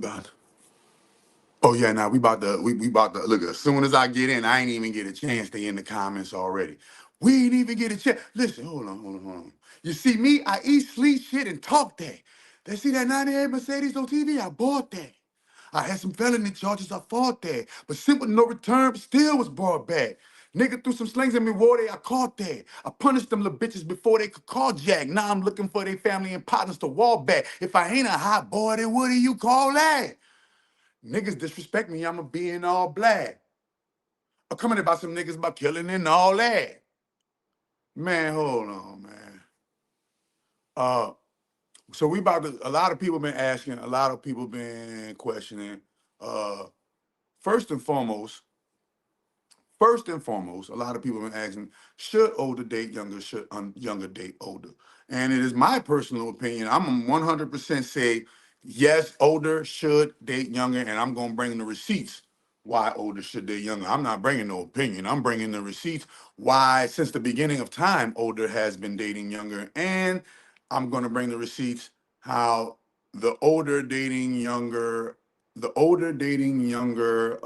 done. Oh yeah, now we about to look. As soon as I get in, I ain't even get a chance. They in the comments already. We ain't even get a chance. Listen, hold on. You see me? I eat, sleep, shit, and talk that. They see that 98 Mercedes on TV? I bought that. I had some felony charges. I fought that, but sent with no return, still was brought back. Nigga threw some slings at me, war day. I caught that. I punished them little bitches before they could call Jack. Now I'm looking for their family and partners to walk back. If I ain't a hot boy, then what do you call that? Niggas disrespect me, I'ma be in all black. I'm coming about some niggas about killing and all that. Man, hold on, man. Uh, so we about to, a lot of people been asking, a lot of people been questioning. Uh, first and foremost, a lot of people have been asking, should older date younger, should younger date older? And it is my personal opinion. I'm 100% say, yes, older should date younger, and I'm going to bring the receipts why older should date younger. I'm not bringing no opinion. I'm bringing the receipts why, since the beginning of time, older has been dating younger. And I'm going to bring the receipts how the older dating younger, the older dating younger,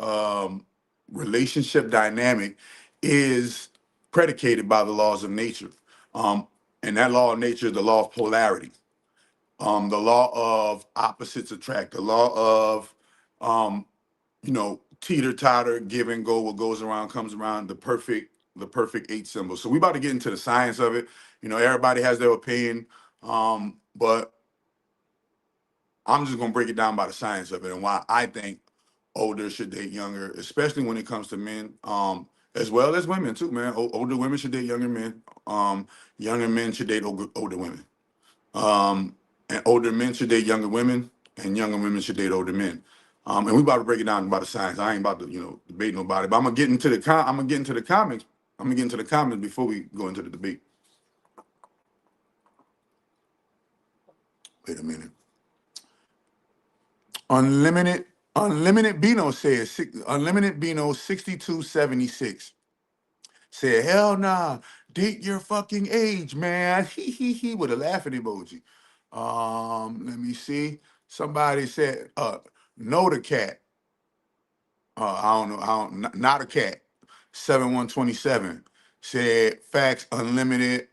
relationship dynamic is predicated by the laws of nature. Um, and that law of nature is the law of polarity, the law of opposites attract, the law of, um, teeter totter, give and go. What goes around comes around. The perfect eight symbol. So we about to get into the science of it. Everybody has their opinion, but I'm just gonna break it down by the science of it and why I think older should date younger, especially when it comes to men, as well as women too, man. Older women should date younger men. Younger men should date older women. And older men should date younger women, and younger women should date older men. And we about to break it down by the science. I ain't about to, debate nobody, but I'm gonna get into the I'm gonna get into the comments. I'm gonna get into the comments before we go into the debate. Wait a minute. Unlimited Unlimited Bino says Unlimited Bino 6276 said, hell nah, date your fucking age, man. He with a laughing emoji. Let me see. Somebody said, no to cat. Not a cat. 7127 said facts unlimited.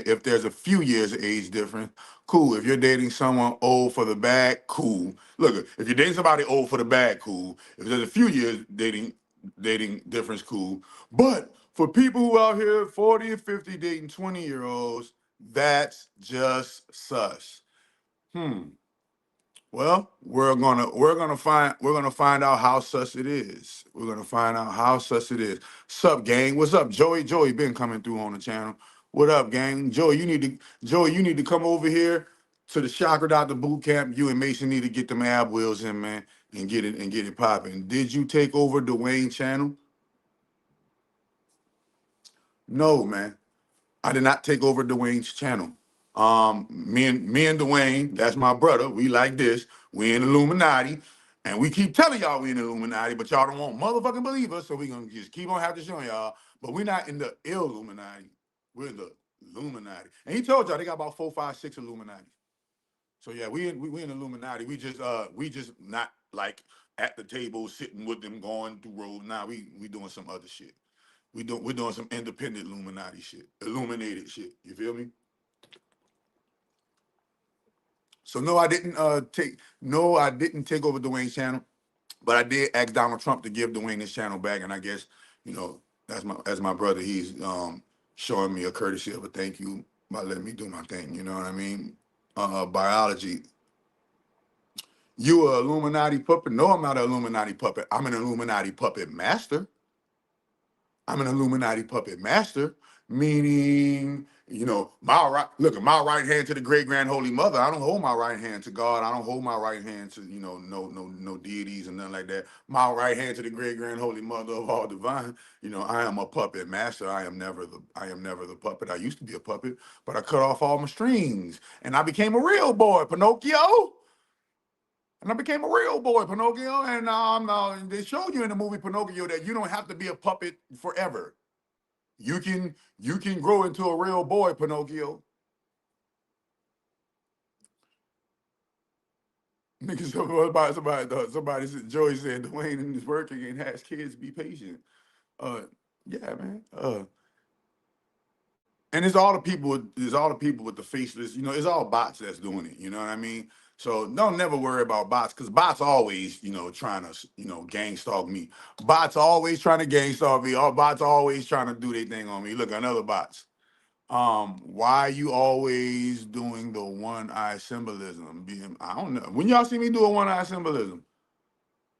If there's a few years of age difference, cool. If you're dating someone old for the bag, cool. Look, if you're dating somebody old for the bag, cool. If there's a few years dating difference, cool. But for people who out here 40 and 50 dating 20-year-olds, that's just sus. Hmm. Well, we're gonna find out how sus it is. We're gonna find out how sus it is. Sup, gang? What's up, Joey? Joey been coming through on the channel. What up, gang? Joey, you need to come over here to the Chakra Doctor boot camp. You and Mason need to get them ab wheels in, man, and get it popping. Did you take over Dwayne channel? No, man. I did not take over Dwayne's channel. Me and Dwayne, that's my brother. We like this. We in Illuminati, and we keep telling y'all we in Illuminati, but y'all don't want motherfucking believe us. So we gonna just keep on having to show y'all. But we're not in the Illuminati. We're in the Illuminati. And he told y'all they got about 4, 5, 6 Illuminati. So yeah, we in Illuminati. We just not like at the table sitting with them going through road. Nah, we doing some other shit. We're doing some independent Illuminati shit, illuminated shit. You feel me? So I didn't take over Dwayne's channel, but I did ask Donald Trump to give Dwayne his channel back, and I guess as my brother, he's showing me a courtesy of a thank you by letting me do my thing. You know what I mean? Biology. You a Illuminati puppet? No, I'm not an Illuminati puppet. I'm an Illuminati puppet master. I'm an Illuminati puppet master, meaning, my right, look at my right hand to the great grand holy mother. I don't hold my right hand to God. I don't hold my right hand to, no deities and nothing like that. My right hand to the great grand holy mother of all divine. I am a puppet master. I am never the puppet. I used to be a puppet, but I cut off all my strings and I became a real boy, Pinocchio. And I became a real boy, Pinocchio. And they showed you in the movie Pinocchio that you don't have to be a puppet forever. You can grow into a real boy, Pinocchio. Nigga, somebody said, Joey said Dwayne is working and has kids. Be patient. Uh, yeah, man. And it's all the people. It's all the people with the faceless. You know, it's all bots that's doing it. You know what I mean? So don't never worry about bots because bots always, trying to, gang stalk me. Bots always trying to gang stalk me. All bots always trying to do their thing on me. Look, another bots. Why you always doing the one eye symbolism? I don't know. When y'all see me do a one eye symbolism,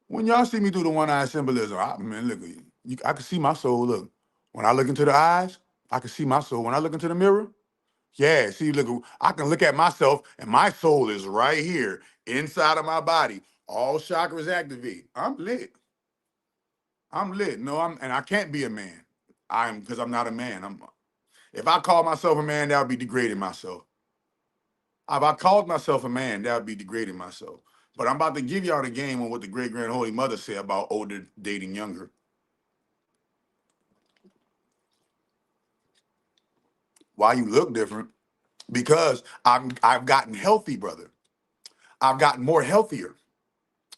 when y'all see me do the one eye symbolism, man, look, I can see my soul. Look, when I look into the eyes, I can see my soul. When I look into the mirror, yeah, see, look, I can look at myself, and my soul is right here inside of my body. All chakras activate. I'm lit. I'm lit. No, and I can't be a man. Because I'm not a man. If I call myself a man, that would be degrading myself. If I called myself a man, that would be degrading myself. But I'm about to give y'all the game on what the great grand holy mother said about older dating younger. Why you look different? Because I've gotten healthy, brother. I've gotten more healthier.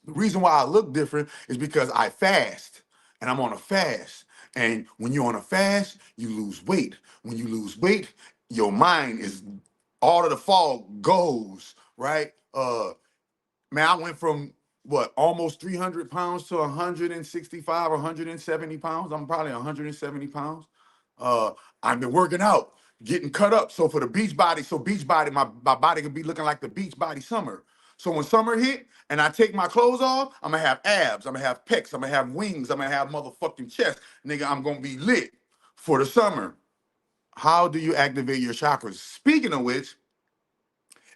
The reason why I look different is because I fast and I'm on a fast. And when you're on a fast, you lose weight. When you lose weight, your mind is all of the fog goes, right? Man, I went from what almost 300 pounds to 165, 170 pounds. I'm probably 170 pounds. Uh, I've been working out, getting cut up. So for the beach body, my body could be looking like the beach body summer. So when summer hit and I take my clothes off, I'm gonna have abs, I'm gonna have pecs, I'm gonna have wings, I'm gonna have motherfucking chest. Nigga, I'm gonna be lit for the summer. How do you activate your chakras? Speaking of which,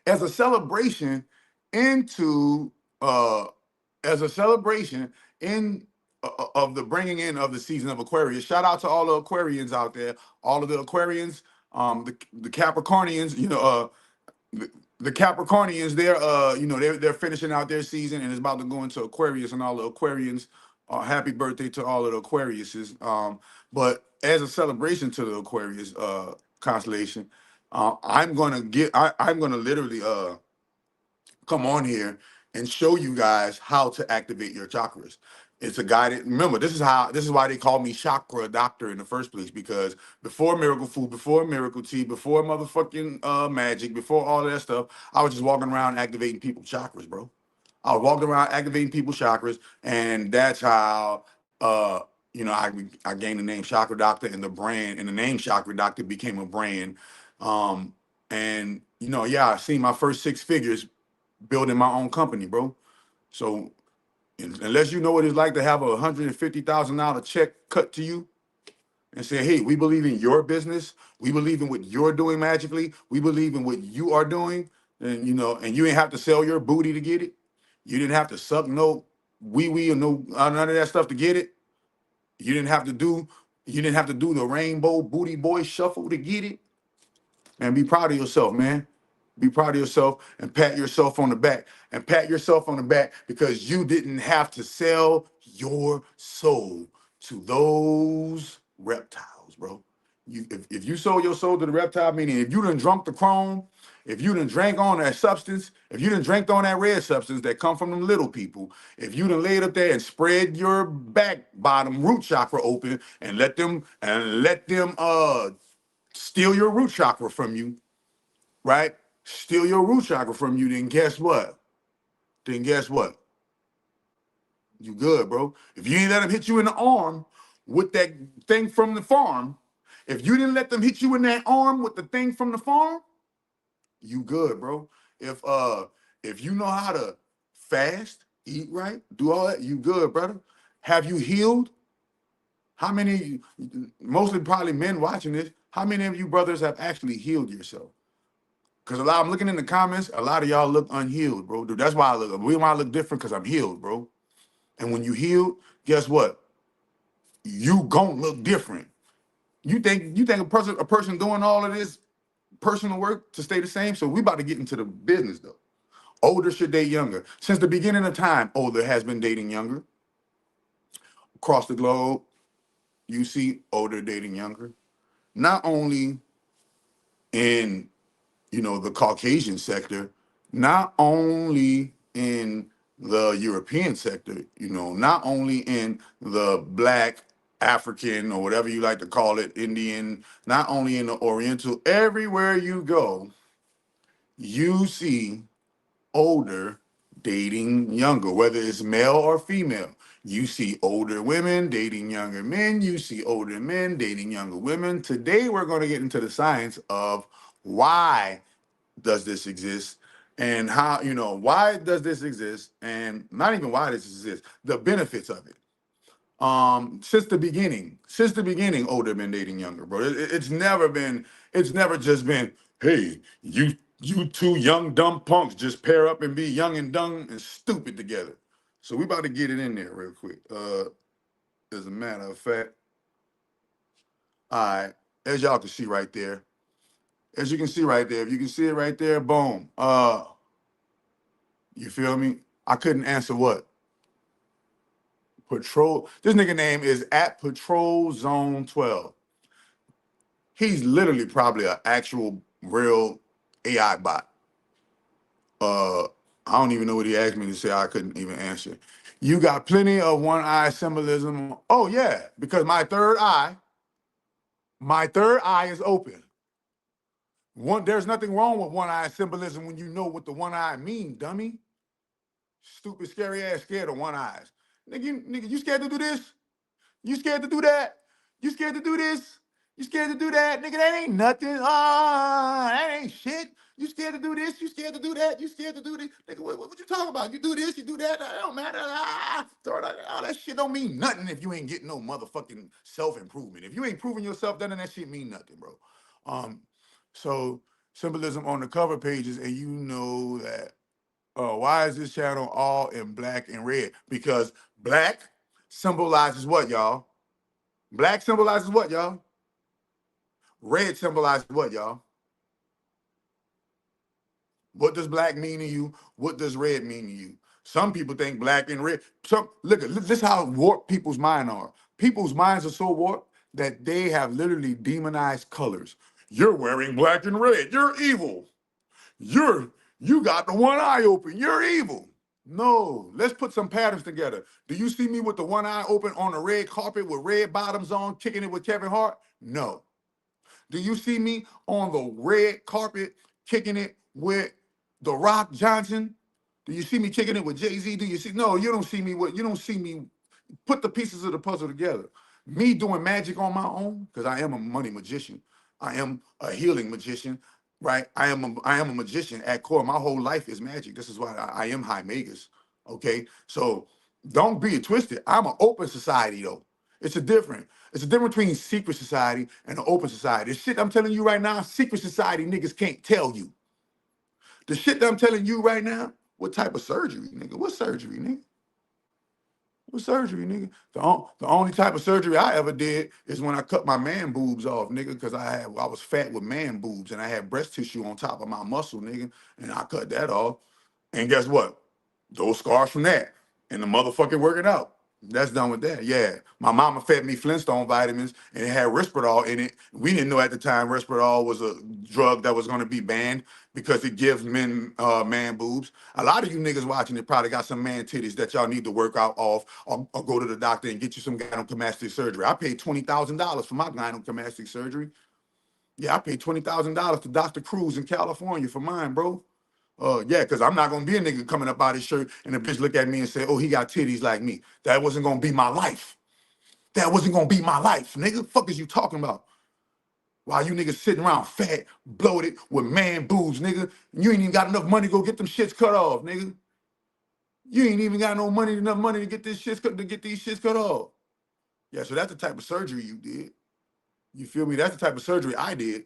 as a celebration into uh as a celebration in of the bringing in of the season of Aquarius. Shout out to all the Aquarians out there, all of the Aquarians, the Capricornians, the, the Capricornians, they're finishing out their season and it's about to go into Aquarius, and all the Aquarians, happy birthday to all of the Aquariuses. But as a celebration to the Aquarius constellation, I'm gonna literally come on here and show you guys how to activate your chakras. It's a guided. Remember, this is why they call me chakra doctor in the first place, because before miracle food, before miracle tea, before motherfucking magic, before all of that stuff, I was just walking around activating people's chakras, bro. I was walking around activating people's chakras, and that's how I gained the name Chakra Doctor, and the name Chakra Doctor became a brand. Um, and yeah, I seen my first six figures building my own company, bro. So unless you know what it's like to have $150,000 check cut to you and say, hey, we believe in your business, we believe in what you're doing magically, we believe in what you are doing, and and you ain't have to sell your booty to get it. You didn't have to suck no wee wee or no none of that stuff to get it. You didn't have to do the rainbow booty boy shuffle to get it. And be proud of yourself, man. Be proud of yourself and pat yourself on the back. And pat yourself on the back because you didn't have to sell your soul to those reptiles, bro. If you sold your soul to the reptile, meaning if you done drunk the chrome, if you done drank on that substance, if you done drank on that red substance that come from them little people, if you done laid up there and spread your back bottom root chakra open and let them steal your root chakra from you, right? Steal your root chakra from you, then guess what? Then guess what? You good, bro. If you ain't let them hit you in the arm with that thing from the farm, if you didn't let them hit you in that arm with the thing from the farm, you good, bro. If you know how to fast, eat right, do all that, you good, brother. Have you healed? How many, mostly probably men watching this, how many of you brothers have actually healed yourself? Because I'm looking in the comments, a lot of y'all look unhealed, bro. Dude, that's why I look. The reason why I look different because I'm healed, bro. And when you healed, guess what? You gon' look different. You think a person doing all of this personal work to stay the same? So we about to get into the business though. Older should date younger. Since the beginning of time, older has been dating younger. Across the globe, you see older dating younger. Not only in the Caucasian sector, not only in the European sector, not only in the Black, African, or whatever you like to call it, Indian, not only in the Oriental, everywhere you go, you see older dating younger, whether it's male or female. You see older women dating younger men. You see older men dating younger women. Today, we're going to get into the science of why does this exist and how, why does this exist, and not even why this exists, the benefits of it. Since the beginning, older men dating younger, bro. It's never just been, hey, you two young dumb punks just pair up and be young and dumb and stupid together. So we about to get it in there real quick. As a matter of fact, all right, as y'all can see right there, as you can see right there, if you can see it right there, boom. You feel me? I couldn't answer what patrol. This nigga name is at Patrol Zone 12. He's literally probably an actual real AI bot. I don't even know what he asked me to say. I couldn't even answer. You got plenty of one eye symbolism. Oh yeah, because my third eye is open. There's nothing wrong with one eye symbolism when you know what the one eye mean, dummy. Stupid, scary ass, scared of one eyes. Nigga, you scared to do this? You scared to do that? You scared to do this? You scared to do that? Nigga, that ain't nothing. That ain't shit. You scared to do this? You scared to do that? You scared to do this? Nigga, what you talking about? You do this, you do that, that don't matter. All that shit don't mean nothing if you ain't getting no motherfucking self-improvement. If you ain't proving yourself, then that shit mean nothing, bro. Um, so symbolism on the cover pages, and you know that why is this channel all in black and red? Because black symbolizes what, y'all? Black symbolizes what, y'all? Red symbolizes what, y'all? What does black mean to you? What does red mean to you? Some people think black and red. Look, this is how warped people's minds are. People's minds are so warped that they have literally demonized colors. You're wearing black and red. You're evil. You got the one eye open. You're evil. No, let's put some patterns together. Do you see me with the one eye open on a red carpet with red bottoms on, kicking it with Kevin Hart? No. Do you see me on the red carpet kicking it with The Rock Johnson? Do you see me kicking it with Jay-Z? Do you see? No, you don't see me put the pieces of the puzzle together. Me doing magic on my own, because I am a money magician. I am a healing magician, right? I am a magician at core. My whole life is magic. This is why I am high magus. Okay, so don't be twisted. I'm an open society though. It's a difference between secret society and an open society. The shit I'm telling you right now, secret society niggas can't tell you. The shit that I'm telling you right now, what type of surgery, nigga? What surgery, nigga? What surgery, nigga? The only type of surgery I ever did is when I cut my man boobs off, nigga, because I was fat with man boobs and I had breast tissue on top of my muscle, nigga, and I cut that off. And guess what? Those scars from that and the motherfucking working out. That's done with that. Yeah. My mama fed me Flintstone vitamins and it had Risperdal in it. We didn't know at the time Risperdal was a drug that was going to be banned because it gives men man boobs. A lot of you niggas watching it probably got some man titties that y'all need to work out off or go to the doctor and get you some gynecomastia surgery. I paid $20,000 for my gynecomastia surgery. Yeah, I paid $20,000 to Dr. Cruz in California for mine, bro. Yeah, because I'm not gonna be a nigga coming up out his shirt and a bitch look at me and say, "Oh, he got titties like me." That wasn't gonna be my life. That wasn't gonna be my life, nigga. Fuck is you talking about? While you niggas sitting around fat, bloated, with man boobs, nigga, you ain't even got enough money to go get them shits cut off, nigga. You ain't even got enough money to get these shits cut off. Yeah, so that's the type of surgery you did. You feel me? That's the type of surgery I did.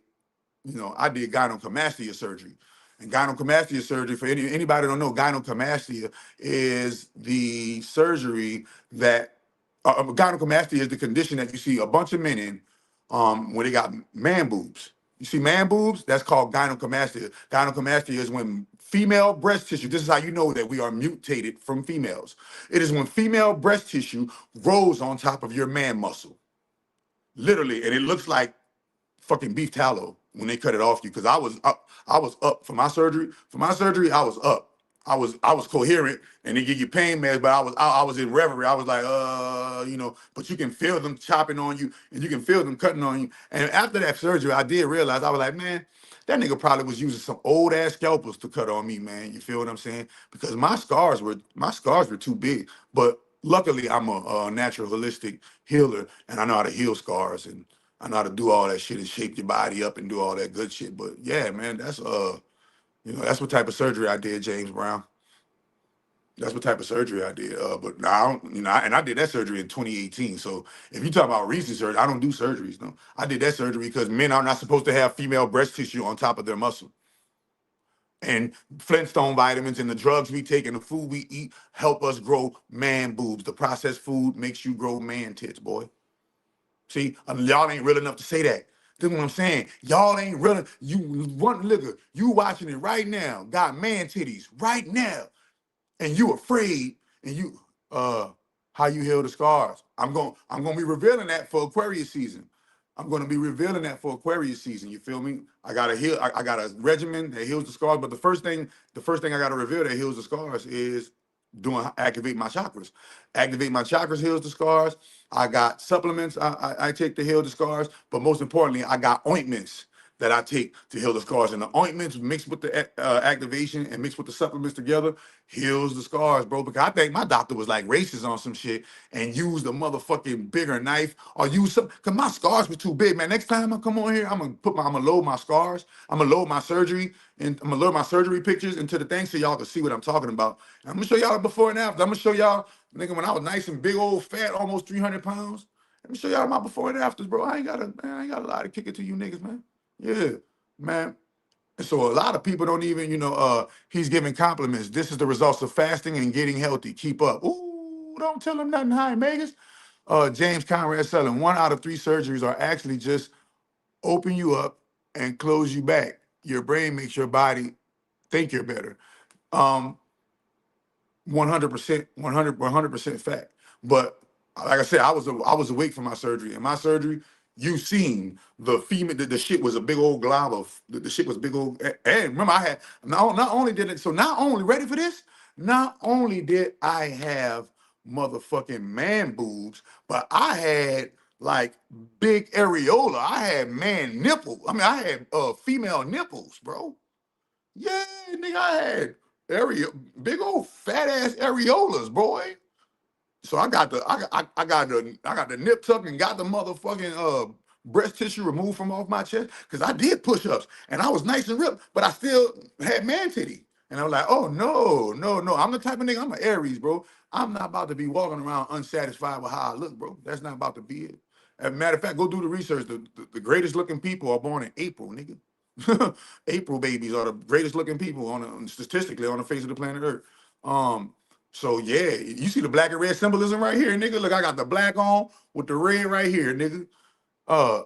I did gynecomastia surgery. And gynecomastia surgery, for anybody that don't know, gynecomastia is the surgery that, gynecomastia is the condition that you see a bunch of men in when they got man boobs. You see man boobs? That's called gynecomastia. Gynecomastia is when female breast tissue, this is how you know that we are mutated from females. It is when female breast tissue grows on top of your man muscle. Literally, and it looks like fucking beef tallow when they cut it off you because I was up for my surgery. For my surgery, I was up. I was coherent, and they give you pain meds, but I was in reverie. I was like, but you can feel them chopping on you, and you can feel them cutting on you. And after that surgery, I did realize, I was like, man, that nigga probably was using some old ass scalpels to cut on me, man. You feel what I'm saying? Because my scars were too big. But luckily, I'm a natural holistic healer, and I know how to heal scars, and I know how to do all that shit and shape your body up and do all that good shit. But yeah, man, that's what type of surgery I did, James Brown. That's what type of surgery I did. But now, and I did that surgery in 2018. So if you talk about recent surgery, I don't do surgeries. No, I did that surgery because men are not supposed to have female breast tissue on top of their muscle. And Flintstone vitamins and the drugs we take and the food we eat help us grow man boobs. The processed food makes you grow man tits, boy. See, y'all ain't real enough to say that. That's what I'm saying. Y'all ain't real. You one nigga, you watching it right now, got man titties right now, and you afraid, and you how you heal the scars. I'm gonna be revealing that for Aquarius season. I'm gonna be revealing that for Aquarius season. You feel me? I got a regimen that heals the scars. But the first thing I gotta reveal that heals the scars is doing activate my chakras. Activate my chakras heals the scars. I got supplements I take to heal the scars. But most importantly, I got ointments that I take to heal the scars. And the ointments mixed with the activation and mixed with the supplements together heals the scars, bro. Because I think my doctor was like racist on some shit and used a motherfucking bigger knife or use some, because my scars were too big, man. Next time I come on here, I'm gonna load my scars. I'm gonna load my surgery, and I'm gonna load my surgery pictures into the thing so y'all can see what I'm talking about. And I'm gonna show y'all the before and after. I'm gonna show y'all, nigga, when I was nice and big old fat, almost 300 pounds. Let me show y'all my before and afters, bro. I ain't got a lot to kick it to you niggas, man. Yeah, man. And so a lot of people don't even, he's giving compliments. This is the results of fasting and getting healthy. Keep up. Ooh, don't tell him nothing, hi, Megas. James Conrad selling 1 out of 3 surgeries are actually just open you up and close you back. Your brain makes your body think you're better. 100%, 100% fact. But like I said, I was awake for my surgery. And my surgery, you seen the female, the shit was a big old glob of the shit was big old. And remember, I had not only did it, so not only ready for this, not only did I have motherfucking man boobs, but I had like big areola. I had man nipple. I mean, I had female nipples, bro. Yeah, nigga, I had big old fat ass areolas, boy. So I got the nip tuck and got the motherfucking breast tissue removed from off my chest because I did push-ups and I was nice and ripped, but I still had man titty. And I was like, oh no, no, no. I'm the type of nigga, I'm an Aries, bro. I'm not about to be walking around unsatisfied with how I look, bro. That's not about to be it. As a matter of fact, go do the research. The greatest looking people are born in April, nigga. April babies are the greatest looking people statistically on the face of the planet Earth. So yeah, you see the black and red symbolism right here, nigga. Look, I got the black on with the red right here, nigga. Uh,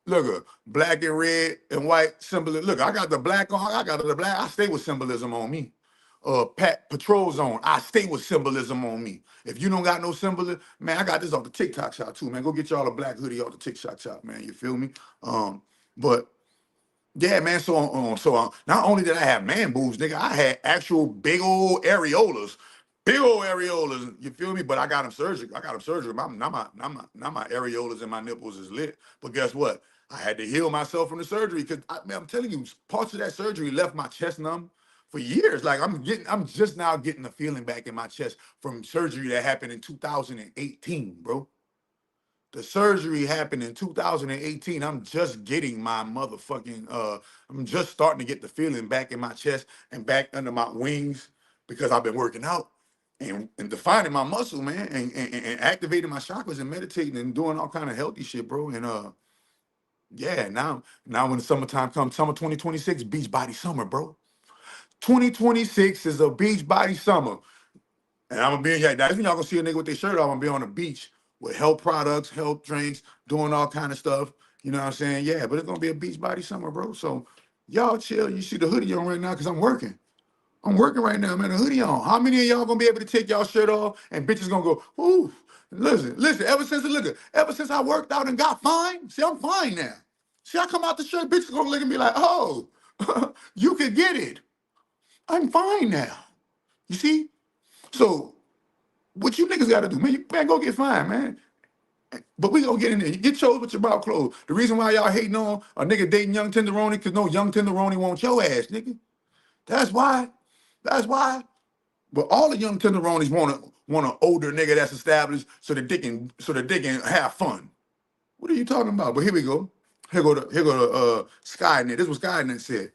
Look, black and red and white symbolism. Look, I got the black on. I got the black. I stay with symbolism on me. Patrol zone. I stay with symbolism on me. If you don't got no symbolism, man, I got this off the TikTok shop too, man. Go get y'all a black hoodie off the TikTok shop, man. You feel me? But yeah, man. So not only did I have man boobs, nigga, I had actual big old areolas, big old areolas. You feel me? But I got them surgery. I got them surgery. Not my areolas and my nipples is lit. But guess what? I had to heal myself from the surgery because I'm telling you, parts of that surgery left my chest numb for years. Like I'm just now getting the feeling back in my chest from surgery that happened in 2018, bro. The surgery happened in 2018. I'm just getting my motherfucking I'm just starting to get the feeling back in my chest and back under my wings because I've been working out and defining my muscle, man, and activating my chakras and meditating and doing all kind of healthy shit, bro. And yeah, now when the summertime comes, summer 2026, beach body summer, bro. 2026 is a beach body summer. And I'm gonna be yeah, that's when y'all gonna see a nigga with their shirt off. I'm gonna be on the beach with health products, health drinks, doing all kind of stuff. You know what I'm saying? Yeah, but it's gonna be a beach body summer, bro. So y'all chill. You see the hoodie on right now because I'm working. I'm working right now, man. The hoodie on. How many of y'all gonna be able to take y'all shirt off and bitches gonna go, ooh, listen, ever since I worked out and got fine, see, I'm fine now. See, I come out the shirt, bitches gonna look at me like, oh, you can get it. I'm fine now. You see? So what you niggas gotta do, man, man, go get fine, man. But we gonna get in there. You get chose with your mouth closed. The reason why y'all hating on a nigga dating young tenderoni, cause no young tenderoni wants your ass, nigga. That's why. That's why. But all the young tenderonis want an older nigga that's established so that they can have fun. What are you talking about? But here we go. Here go to Skynet. This is what Skynet said.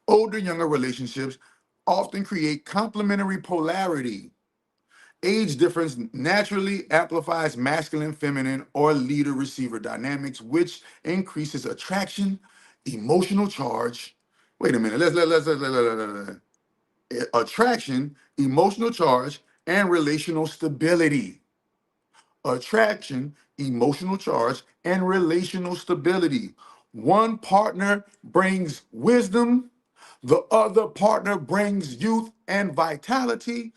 Older younger relationships often create complementary polarity. Age difference naturally amplifies masculine, feminine, or leader receiver dynamics, which increases attraction, emotional charge. Wait a minute. Let's attraction, emotional charge, and relational stability. Attraction, emotional charge, and relational stability. One partner brings wisdom, the other partner brings youth and vitality.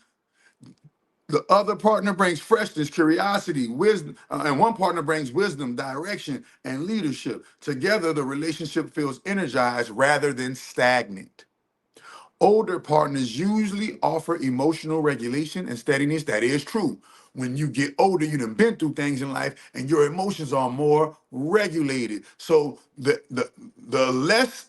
The other partner brings freshness, curiosity, wisdom, and one partner brings wisdom, direction, and leadership. Together, the relationship feels energized rather than stagnant. Older partners usually offer emotional regulation and steadiness. That is true. When you get older, you done been through things in life and your emotions are more regulated. So the less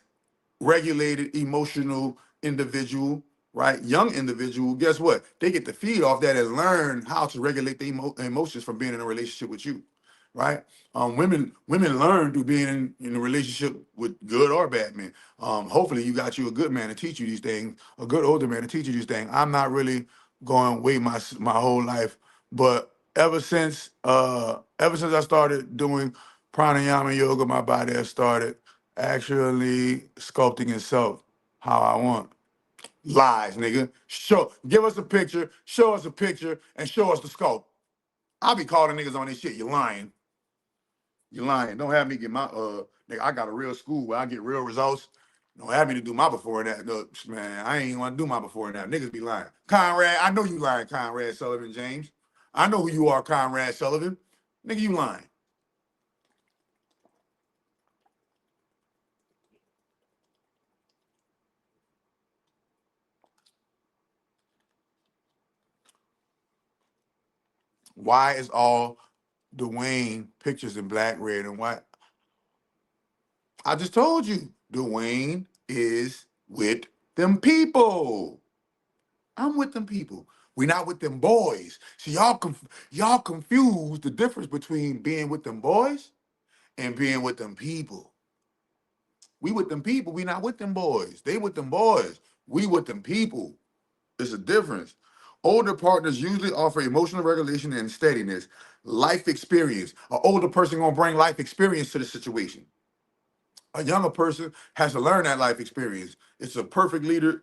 regulated emotional individual, right? Young individual, guess what? They get to feed off that and learn how to regulate their emotions from being in a relationship with you, right? Women learn through being in a relationship with good or bad men. Hopefully you got you a good man to teach you these things, a good older man to teach you these things. I'm not really going way my whole life, but ever since I started doing pranayama yoga, my body has started actually sculpting itself how I want. Lies, nigga. Give us a picture, show us a picture, and show us the sculpt. I'll be calling niggas on this shit. You lying. You lying. Don't have me get my nigga. I got a real school where I get real results. Don't have me to do my before and that. Look, man, I ain't want to do my before and that. Niggas be lying. Conrad, I know you lying, Conrad Sullivan James. I know who you are, Conrad Sullivan. Nigga, you lying. Why is all Dwayne pictures in black, red, and white? I just told you, Dwayne is with them people. I'm with them people. We not with them boys. See, y'all confuse the difference between being with them boys and being with them people. We with them people. We not with them boys. They with them boys. We with them people. It's a difference. Older partners usually offer emotional regulation and steadiness, life experience. An older person gonna bring life experience to the situation. A younger person has to learn that life experience. It's a perfect leader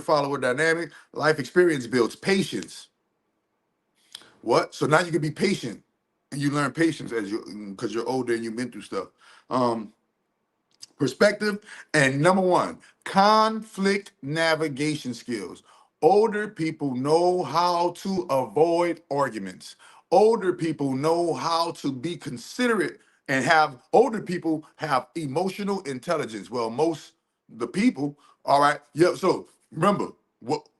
follower dynamic. Life experience builds patience. What? So now you can be patient, and you learn patience as you because you're older and you've been through stuff. Um, Perspective, and number one, conflict navigation skills. Older people know how to avoid arguments. Older people know how to be considerate and have older people have emotional intelligence. Well, most the people, all right. Yeah, so remember,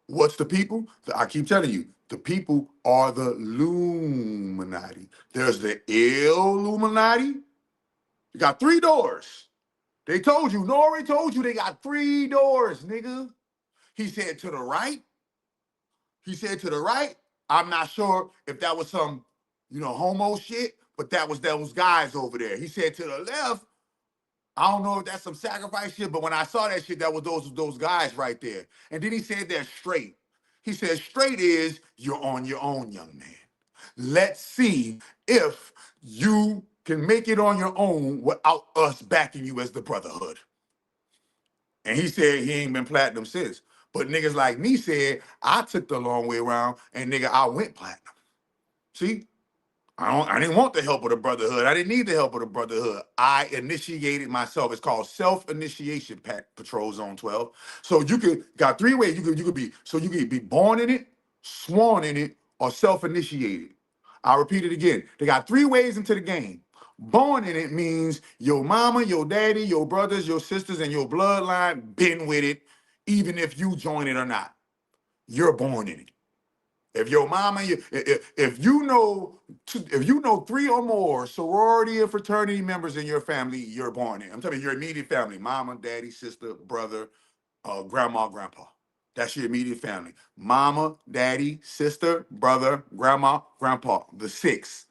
what's the people? I keep telling you, the people are the Illuminati. There's the Illuminati. You got three doors. They told you, Nori told you they got three doors, nigga. He said to the right. He said to the right. I'm not sure if that was some, homo shit, but that was those guys over there. He said to the left. I don't know if that's some sacrifice shit, but when I saw that shit, that was those guys right there. And then he said they're straight. He said straight is you're on your own, young man. Let's see if you can make it on your own without us backing you as the brotherhood. And he said he ain't been platinum since. But niggas like me said, I took the long way around and nigga, I went platinum. See? I didn't want the help of the brotherhood. I didn't need the help of the brotherhood. I initiated myself. It's called self-initiation, Patrol Zone 12. So got three ways. You could be born in it, sworn in it, or self-initiated. I'll repeat it again. They got three ways into the game. Born in it means your mama, your daddy, your brothers, your sisters, and your bloodline been with it. even if you join it or not. You're born in it. If your mama, if you know, if you know three or more sorority and fraternity members in your family, you're born in. I'm talking about your immediate family: mama, daddy, sister, brother, grandma, grandpa. That's your immediate family: mama, daddy, sister, brother, grandma, grandpa. The six,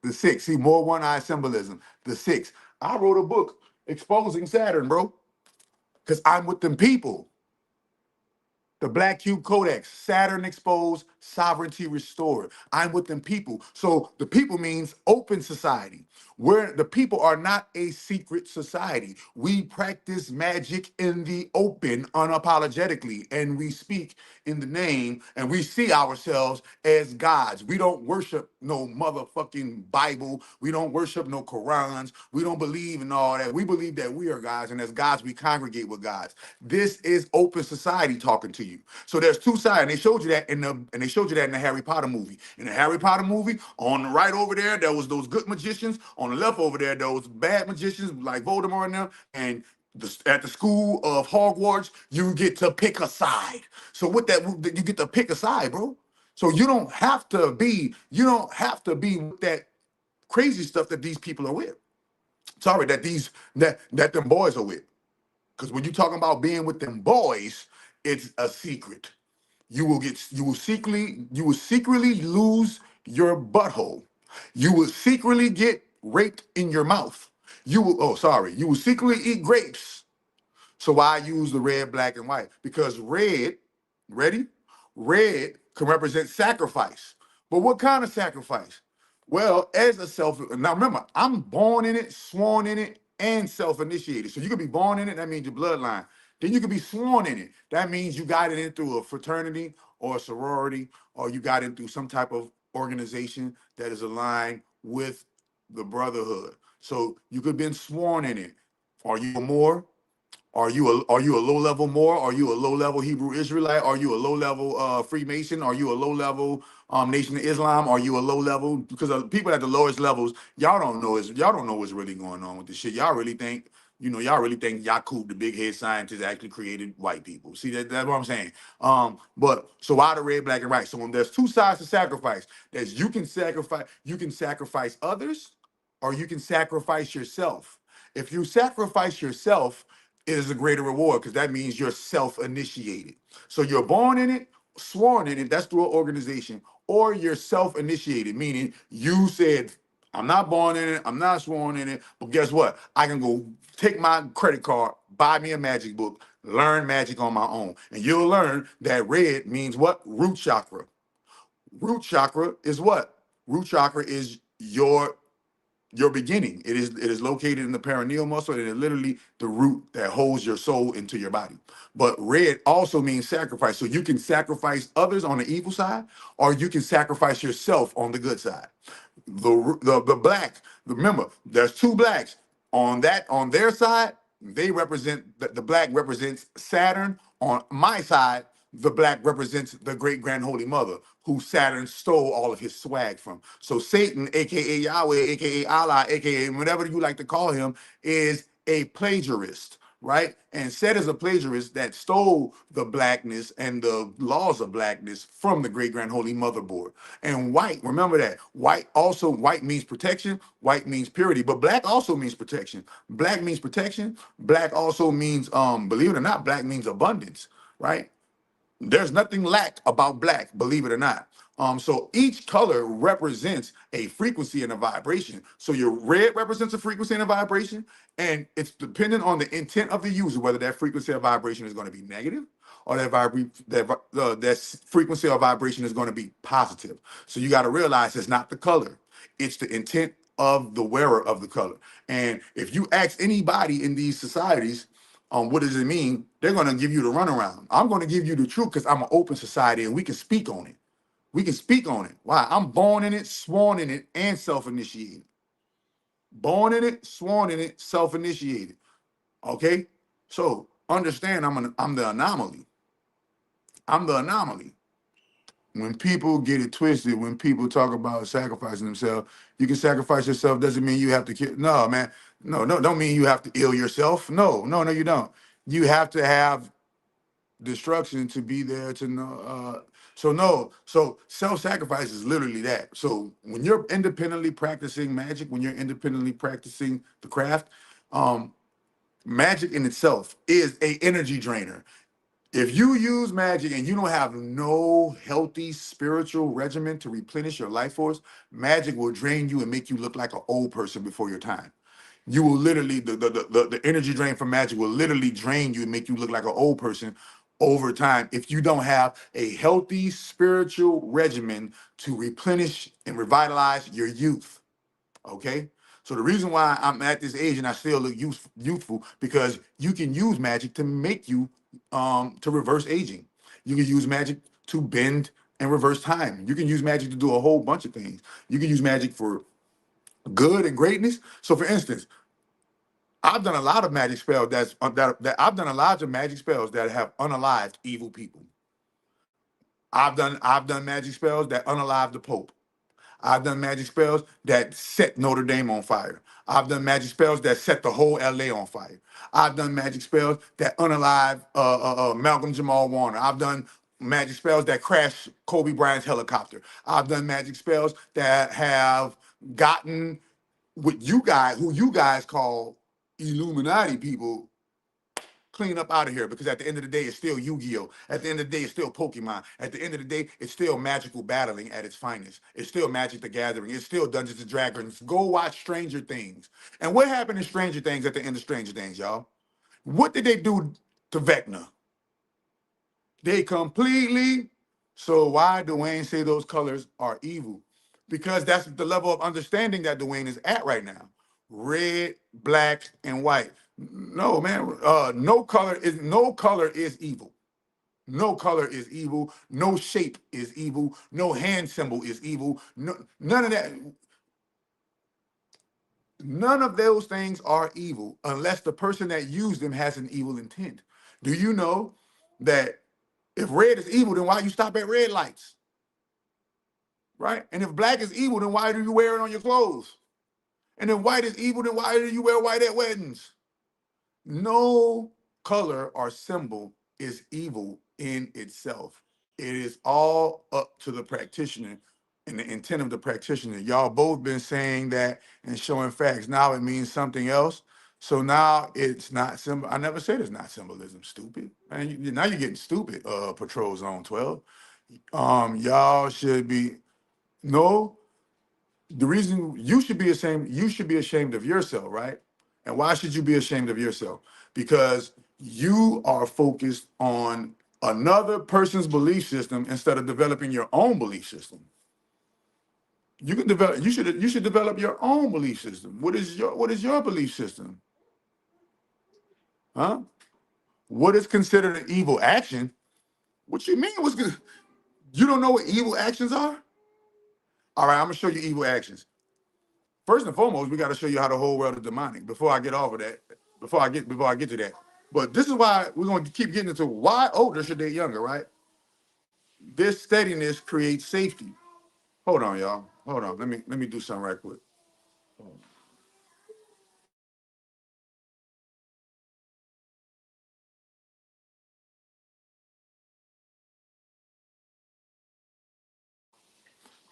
the six. See, more one-eye symbolism. The six. I wrote a book exposing Saturn, bro, because I'm with them people. The Black Cube Codex, Saturn exposed, sovereignty restored. I'm with them people. So the people means open society, where the people are not a secret society. We practice magic in the open unapologetically, and we speak in the name, and we see ourselves as gods. We don't worship no motherfucking Bible. We don't worship no Qurans. We don't believe in all that. We believe that we are gods, and as gods, we congregate with gods. This is open society talking to you. So there's two sides, and they showed you that in the Harry Potter movie. In the Harry Potter movie, on the right over there was those good magicians. On the left over there was bad magicians like Voldemort and them. And at the school of Hogwarts, you get to pick a side. So with that, you get to pick a side, bro. So you don't have to be with that crazy stuff that these people are with. Sorry, that them boys are with. Because when you're talking about being with them boys, it's a secret. You will secretly lose your butthole. You will secretly get raped in your mouth. You will secretly eat grapes. So why use the red, black, and white? Because red, ready? Red can represent sacrifice. But what kind of sacrifice? Well, as a self, now remember, I'm born in it, sworn in it, and self-initiated. So you could be born in it, that means your bloodline. Then you could be sworn in it. That means you got it in through a fraternity or a sorority, or you got in through some type of organization that is aligned with the brotherhood. So you could have been sworn in it. Are you more? Are you a low level Moor? Are you a low level Hebrew Israelite? Are you a low level Freemason? Are you a low level Nation of Islam? Are you a low level? Because people at the lowest levels, y'all don't know what's really going on with this shit. Y'all really think Yakub, the big head scientist, actually created white people. See that's what I'm saying. But so why the red, black, and white? So when there's two sides to sacrifice, there's you can sacrifice others, or you can sacrifice yourself. If you sacrifice yourself, it is a greater reward because that means you're self-initiated. So you're born in it, sworn in it, that's through an organization, or you're self-initiated, meaning you said, I'm not born in it, I'm not sworn in it, but guess what? I can go take my credit card, buy me a magic book, learn magic on my own. And you'll learn that red means what? Root chakra. Root chakra is what? Root chakra is your beginning. It is located in the perineal muscle, and it's literally the root that holds your soul into your body. But red also means sacrifice. So you can sacrifice others on the evil side, or you can sacrifice yourself on the good side. The black, remember, there's two blacks. On their side, they represent the black represents Saturn. On my side, the black represents the great grand holy mother, who Saturn stole all of his swag from. So Satan, aka Yahweh, aka Allah, aka whatever you like to call him, is a plagiarist, right? And Set is a plagiarist that stole the blackness and the laws of blackness from the great grand holy motherboard. And white, remember that. White means protection, white means purity, but black also means protection. Black means protection. Black also means, believe it or not, black means abundance, right? There's nothing lack about black, believe it or not. So each color represents a frequency and a vibration. So your red represents a frequency and a vibration, and it's dependent on the intent of the user whether that frequency or vibration is going to be negative, or that frequency or vibration is going to be positive. So you got to realize it's not the color, it's the intent of the wearer of the color. And if you ask anybody in these societies, what does it mean? They're going to give you the runaround. I'm going to give you the truth because I'm an open society and we can speak on it. We can speak on it. Why? I'm born in it, sworn in it, and self-initiated. Born in it, sworn in it, self-initiated. Okay? So understand I'm the anomaly. I'm the anomaly. When people get it twisted, when people talk about sacrificing themselves, you can sacrifice yourself doesn't mean you have to kill. No, man. No, don't mean you have to ill yourself. No, you don't. You have to have destruction to be there to know. So no, so self-sacrifice is literally that. So when you're independently practicing magic, when you're independently practicing the craft, um, magic in itself is a energy drainer. If you use magic and you don't have no healthy spiritual regimen to replenish your life force, magic will drain you and make you look like an old person before your time. You will literally the energy drain from magic will literally drain you and make you look like an old person over time if you don't have a healthy spiritual regimen to replenish and revitalize your youth. Okay. So the reason why I'm at this age and I still look youthful because you can use magic to make you to reverse aging. You can use magic to bend and reverse time. You can use magic to do a whole bunch of things. You can use magic for good and greatness. So for instance, I've done a lot of magic spells that I've done a lot of magic spells that have unalived evil people. I've done magic spells that unalive the Pope. I've done magic spells that set Notre Dame on fire. I've done magic spells that set the whole LA on fire. I've done magic spells that unalive Malcolm Jamal Warner. I've done magic spells that crash Kobe Bryant's helicopter. I've done magic spells that have gotten what you guys, who you guys call Illuminati people, clean up out of here because at the end of the day, it's still Yu-Gi-Oh! At the end of the day, it's still Pokemon. At the end of the day, it's still magical battling at its finest. It's still Magic the Gathering. It's still Dungeons and Dragons. Go watch Stranger Things. And what happened in Stranger Things at the end of Stranger Things, y'all? What did they do to Vecna? They completely. So why Dwayne say those colors are evil? Because that's the level of understanding that Dwayne is at right now. Red, black, and white. No, man. No color is evil. No color is evil. No shape is evil. No hand symbol is evil. No, none of that. None of those things are evil unless the person that used them has an evil intent. Do you know that if red is evil, then why you stop at red lights? Right? And if black is evil, then why do you wear it on your clothes? And if white is evil, then why do you wear white at weddings? No color or symbol is evil in itself. It is all up to the practitioner and the intent of the practitioner. Y'all both been saying that and showing facts. Now it means something else. So now it's not symbol. I never said it's not symbolism. Stupid. Man, now you're getting stupid. Patrol Zone 12. Y'all should be no. The reason you should be ashamed of yourself, right? And why should you be ashamed of yourself? Because you are focused on another person's belief system instead of developing your own belief system. You should develop your own belief system. What is your belief system? Huh? What is considered an evil action? What you mean? You don't know what evil actions are? All right, I'm gonna show you evil actions. First and foremost, we got to show you how the whole world is demonic. Before I get off of that, before I get to that, but this is why we're going to keep getting into why older should date younger, right? This steadiness creates safety. Hold on, y'all. Hold on. Let me do something right quick.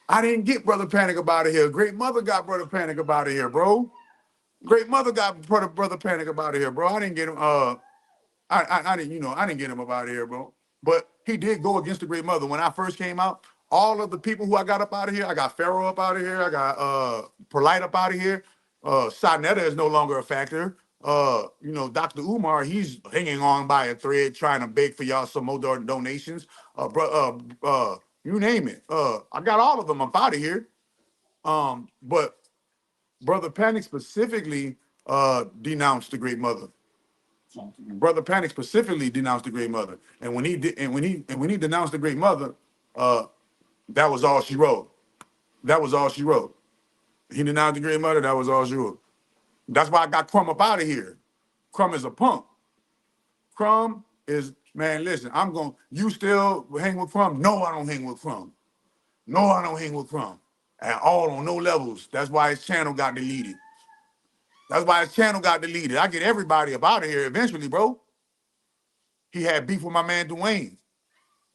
I didn't get Brother Panic up out of here. Great Mother got Brother Panic up out of here, bro. Great Mother got Brother Panic up out of here, bro. I didn't get him. I didn't, I didn't get him up out of here, bro. But he did go against the Great Mother. When I first came out, all of the people who I got up out of here, I got Pharaoh up out of here, I got Perlite up out of here. Sonetta is no longer a factor. Dr. Umar, he's hanging on by a thread, trying to beg for y'all some more donations. You name it. I got all of them up out of here. But Brother Panic specifically denounced the Great Mother. Brother Panic specifically denounced the Great Mother, and when he denounced the Great Mother, uh, that was all she wrote. That was all she wrote. He denounced the Great Mother. That was all she wrote. That's why I got Crumb up out of here. Crumb is a punk. Crumb is man. Listen, You still hang with Crumb? No, I don't hang with Crumb. No, I don't hang with Crumb at all on no levels. That's why his channel got deleted. That's why his channel got deleted. I get everybody up out of here eventually, bro. He had beef with my man Dwayne.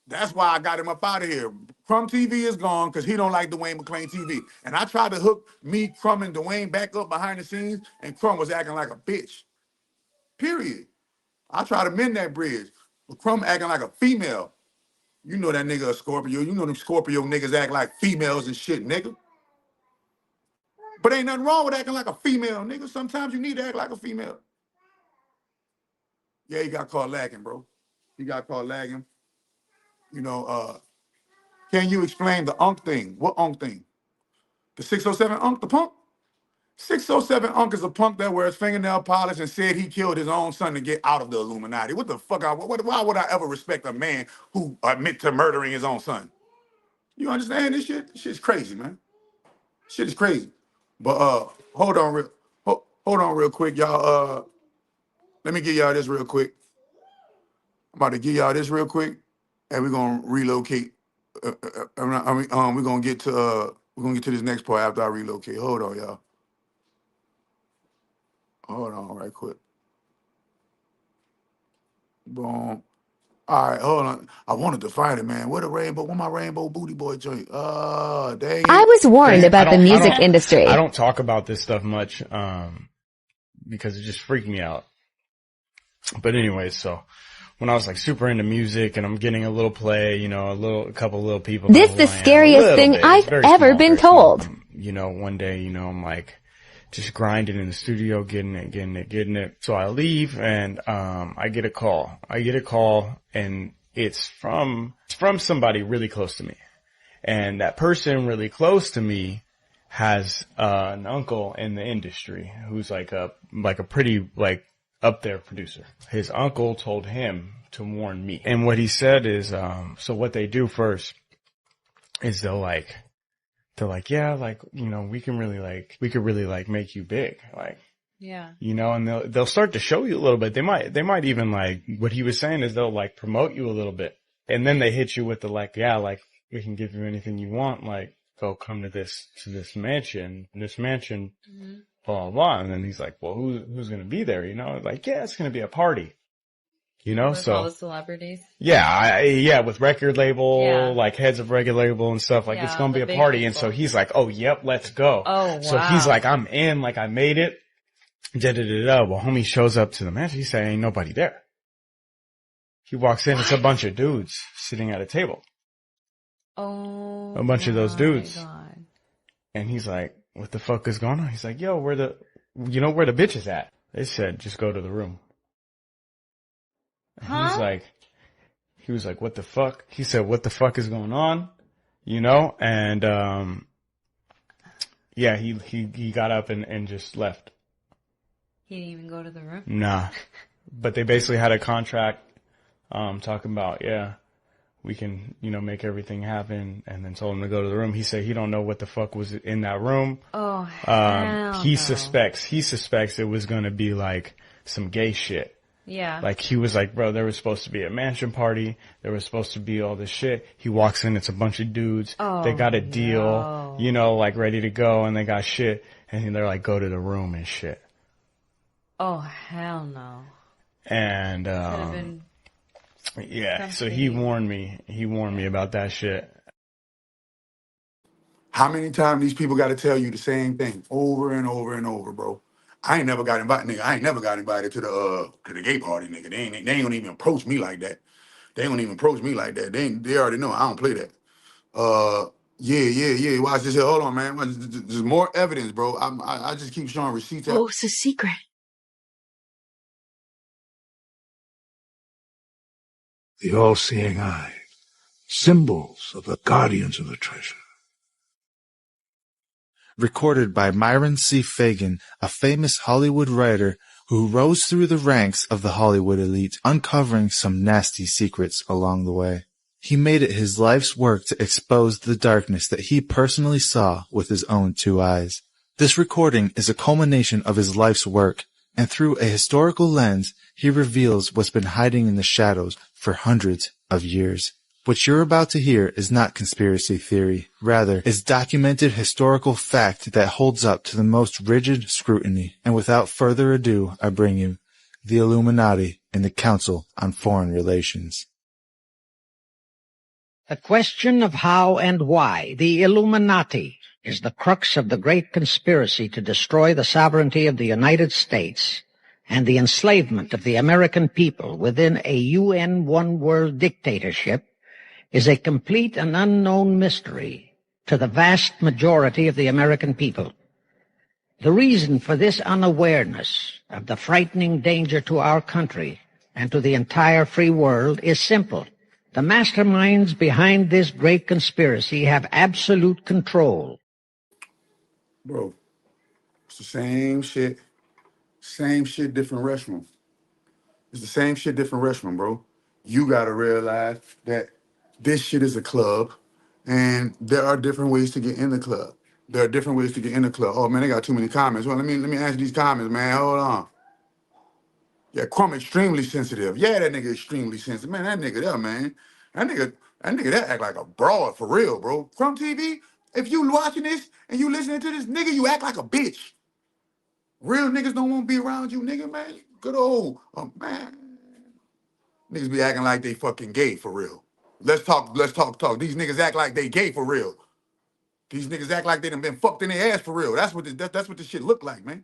That's why I got him up out of here. Crumb TV is gone because he don't like Dwayne McClain TV. And I tried to hook me, Crumb, and Dwayne back up behind the scenes, and Crumb was acting like a bitch. Period. I tried to mend that bridge. But Crumb acting like a female. You know that nigga a Scorpio. You know them Scorpio niggas act like females and shit, nigga. But ain't nothing wrong with acting like a female, nigga. Sometimes you need to act like a female. Yeah, he got caught lagging, bro. He got caught lagging. You know, can you explain the Unk thing? What Unk thing? The 607 Unk, the punk? 607 Unk is a punk that wears fingernail polish and said he killed his own son to get out of the Illuminati. What the fuck? Why would I ever respect a man who admit to murdering his own son? You understand this shit? This shit's crazy, man. Shit is crazy. But hold on real quick, y'all. Let me give y'all this real quick. I'm about to give y'all this real quick, and we're gonna relocate. We're gonna get to this next part after I relocate. Hold on, y'all. Hold on, right quick. Boom. All right, hold on. I wanted to find it, man. Where my rainbow booty boy joint? Dang it. I was warned about the music industry. I don't talk about this stuff much, because it just freaked me out. But anyways, so when I was like super into music and I'm getting a little play, you know, a couple little people. This is the scariest thing I've ever been told. You know, one day, you know, I'm like just grinding in the studio, getting it. So I leave and, I get a call and it's from somebody really close to me. And that person really close to me has, an uncle in the industry who's like a pretty like up there producer. His uncle told him to warn me. And what he said is, so what they do first is they're like, yeah, like, you know, we could really like make you big. Like, yeah, you know, and they'll start to show you a little bit. They might even like, what he was saying is they'll like promote you a little bit. And then they hit you with the like, yeah, like we can give you anything you want. Like, go come to this mansion, mm-hmm. blah, blah, blah. And then he's like, well, who's going to be there? You know, like, yeah, it's going to be a party, you know, with so all the celebrities. Yeah, with record label, Yeah. like heads of record label and stuff, like Yeah, it's going to be the a party. big And so people. he's like, oh, yep, let's go. Oh, wow. So he's like, I'm in, like I made it. Da-da-da-da. Well, homie shows up to the mansion. He said, ain't nobody there. He walks in, it's a bunch of dudes sitting at a table. Oh, A bunch of those dudes. God. And he's like, what the fuck is going on? He's like, yo, where the bitch is at? They said, just go to the room. And Huh? he was like, what the fuck? He said, what the fuck is going on? You know? And, yeah, he got up and just left. He didn't even go to the room? Nah. But they basically had a contract, talking about, yeah, we can, you know, make everything happen, and then told him to go to the room. He said he don't know what the fuck was in that room. Oh, hell He no. suspects it was gonna be like some gay shit. Yeah. Like he was like, bro, there was supposed to be a mansion party. There was supposed to be all this shit. He walks in, it's a bunch of dudes. Oh, they got a deal, no. you know, like ready to go, and they got shit. And they're like, go to the room and shit. Oh, hell no. And, Could have been yeah, so something. he warned me about that shit. How many times these people got to tell you the same thing over and over and over, bro? I ain't never got invited, nigga. I ain't never got invited to the gay party, nigga. They ain't gonna even approach me like that. They already know I don't play that. Yeah. Watch this here. Hold on, man. There's more evidence, bro. I just keep showing receipts. Oh, it's a secret. The all-seeing eye, symbols of the guardians of the treasure. Recorded by Myron C. Fagan, a famous Hollywood writer who rose through the ranks of the Hollywood elite, uncovering some nasty secrets along the way. He made it his life's work to expose the darkness that he personally saw with his own two eyes. This recording is a culmination of his life's work, and through a historical lens, he reveals what's been hiding in the shadows for hundreds of years. What you're about to hear is not conspiracy theory. Rather, is documented historical fact that holds up to the most rigid scrutiny. And without further ado, I bring you the Illuminati in the Council on Foreign Relations. The question of how and why the Illuminati is the crux of the great conspiracy to destroy the sovereignty of the United States and the enslavement of the American people within a UN one-world dictatorship is a complete and unknown mystery to the vast majority of the American people. The reason for this unawareness of the frightening danger to our country and to the entire free world is simple. The masterminds behind this great conspiracy have absolute control. Bro, it's the same shit. Same shit, different restroom. It's the same shit, different restaurant, bro. You gotta realize that this shit is a club, and there are different ways to get in the club. There are different ways to get in the club. Oh man, they got too many comments. Well, let me answer these comments, man. Hold on. Yeah, Crumb extremely sensitive. Yeah, that nigga extremely sensitive. Man, that nigga there, man. That nigga that act like a broad for real, bro. Crumb TV, if you watching this and you listening to this, nigga, you act like a bitch. Real niggas don't want to be around you, nigga, man. Good old, man. Niggas be acting like they fucking gay for real. Let's talk. These niggas act like they gay for real. These niggas act like they done been fucked in their ass for real. That's what this shit look like, man.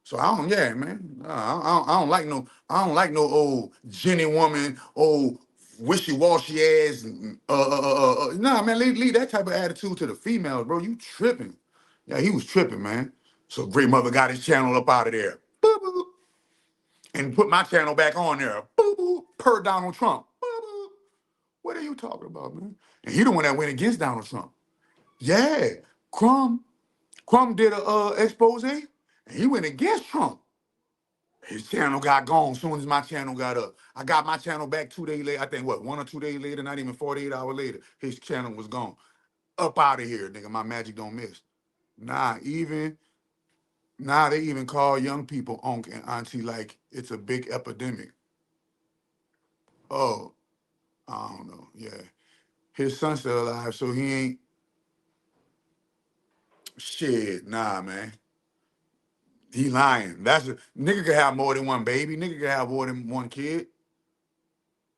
So yeah, man. I don't like no old Jenny woman, old wishy-washy ass. Nah, man, leave that type of attitude to the females, bro. You tripping. Yeah, he was tripping, man. So Great Mother got his channel up out of there. Boo boo. And put my channel back on there. Boo boo. Per Donald Trump. Boo boo. What are you talking about, man? And he the one that went against Donald Trump. Yeah. Crumb did a expose, and he went against Trump. His channel got gone as soon as my channel got up. I got my channel back 2 days later. I think, 1 or 2 days later, not even 48 hours later, his channel was gone. Up out of here, nigga. My magic don't miss. Nah, they even call young people unc and auntie like it's a big epidemic. Oh, I don't know. Yeah. His son's still alive, so he ain't shit. Nah, man. He lying. That's a nigga could have more than one baby. Nigga could have more than one kid.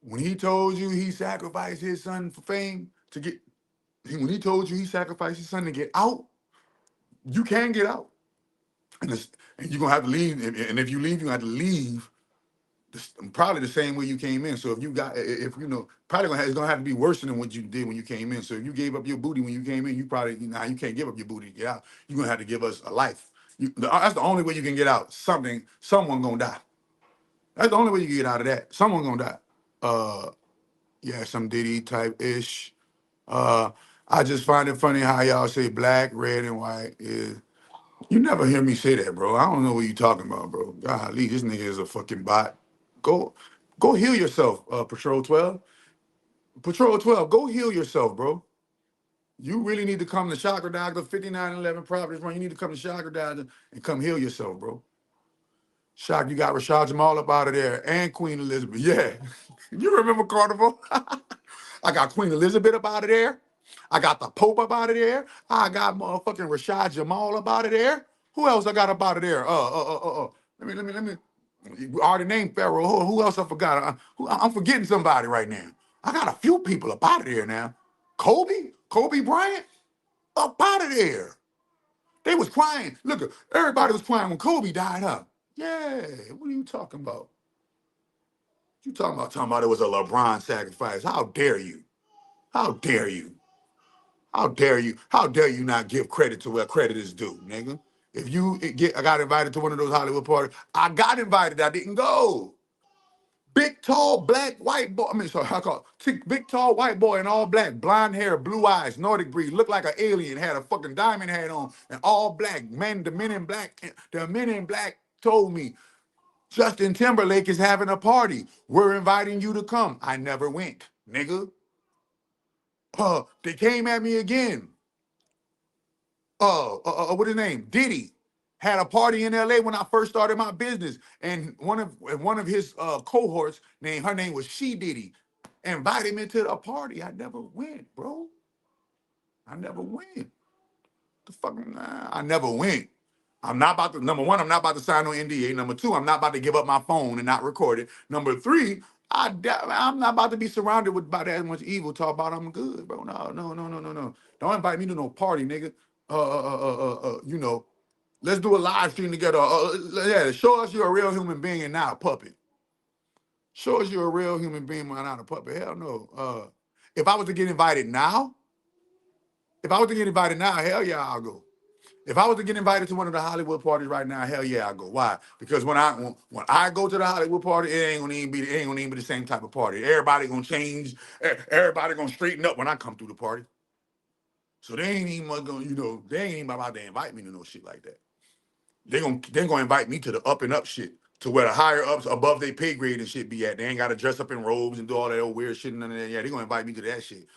When he told you he sacrificed his son for fame to get, when he told you he sacrificed his son to get out, you can get out, and you're gonna have to leave. And if you leave, you have to leave probably the same way you came in. So if you know, probably it's gonna have to be worse than what you did when you came in. So if you gave up your booty when you came in, you probably you can't give up your booty to get out. You're gonna have to give us a life. That's the only way you can get out. Someone gonna die. That's the only way you can get out of that. Someone gonna die. Yeah, some Diddy type ish. I just find it funny how y'all say black, red, and white is. You never hear me say that, bro. I don't know what you talking about, bro. Golly, this nigga is a fucking bot. Go, go heal yourself, Patrol 12. Patrol 12, go heal yourself, bro. You really need to come to Chakra Doctor, 5911 Providence Run. You need to come to Chakra Doctor and come heal yourself, bro. Shock, you got Rashad Jamal up out of there and Queen Elizabeth. Yeah. You remember Carnival? I got Queen Elizabeth up out of there. I got the Pope up out of there. I got motherfucking Rashad Jamal up out of there. Who else I got up out of there? Let me. We already named Pharaoh. Who else I forgot? I'm forgetting somebody right now. I got a few people up out of there now. Kobe Bryant, up out of there. They was crying. Look, everybody was crying when Kobe died, huh? Yeah. What are you talking about? You talking about it was a LeBron sacrifice. How dare you? How dare you? How dare you? How dare you not give credit to where credit is due, nigga? If I got invited to one of those Hollywood parties. I got invited. I didn't go. Big, tall, black, white boy. I call it big, tall, white boy in all black, blonde hair, blue eyes, Nordic breed, looked like an alien, had a fucking diamond hat on, and all black. Man, the men in black told me, Justin Timberlake is having a party. We're inviting you to come. I never went, nigga. They came at me again. What his name? Diddy had a party in LA when I first started my business, and one of his cohorts, her name was She Diddy, invited me to the party. I never went, bro. I never went. I never went. I'm not about to, number one, I'm not about to sign no NDA. Number two, I'm not about to give up my phone and not record it. Number three, I'm not about to be surrounded with about that much evil talk about I'm good, bro. No, no, no, no, no, no. Don't invite me to no party, nigga. You know, let's do a live stream together. Yeah, show us you're a real human being and not a puppet. Show us you're a real human being and not a puppet. Hell no. If I was to get invited now, hell yeah, I'll go. If I was to get invited to one of the Hollywood parties right now, hell yeah, I go. Why? Because when I go to the Hollywood party, it ain't gonna even be the same type of party. Everybody gonna change. Everybody gonna straighten up when I come through the party. So they ain't even gonna, they ain't even about to invite me to no shit like that. They gonna invite me to the up and up shit, to where the higher ups above their pay grade and shit be at. They ain't gotta dress up in robes and do all that old weird shit and none of that. Yeah, they gonna invite me to that shit.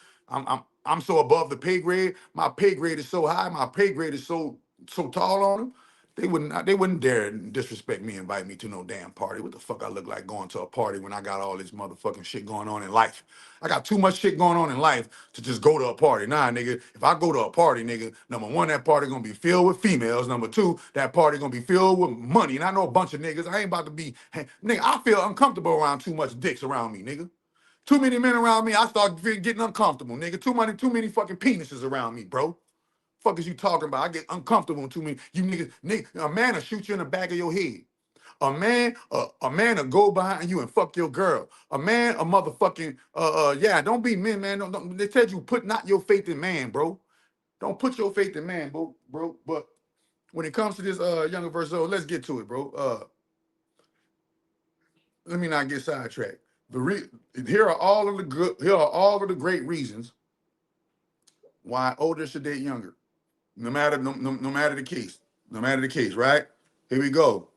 I'm so above the pay grade. My pay grade is so high. My pay grade is so tall on them. They wouldn't dare disrespect me, invite me to no damn party. What the fuck I look like going to a party when I got all this motherfucking shit going on in life? I got too much shit going on in life to just go to a party. Nah, nigga, if I go to a party, nigga, number one, that party gonna be filled with females. Number two, that party gonna be filled with money. And I know a bunch of niggas. I ain't about to be, nigga, I feel uncomfortable around too much dicks around me, nigga. Too many men around me, I start getting uncomfortable, nigga. Too many fucking penises around me, bro. Fuck is you talking about? I get uncomfortable too many. You niggas, a man will shoot you in the back of your head. A man will go behind you and fuck your girl. A man, a motherfucking, yeah, don't be men, man. Don't, they tell you put not your faith in man, bro. Don't put your faith in man, bro. But when it comes to this younger verse, let's get to it, bro. Let me not get sidetracked. Here are all of the great reasons why older should date younger. No matter the case. No matter the case, right? Here we go.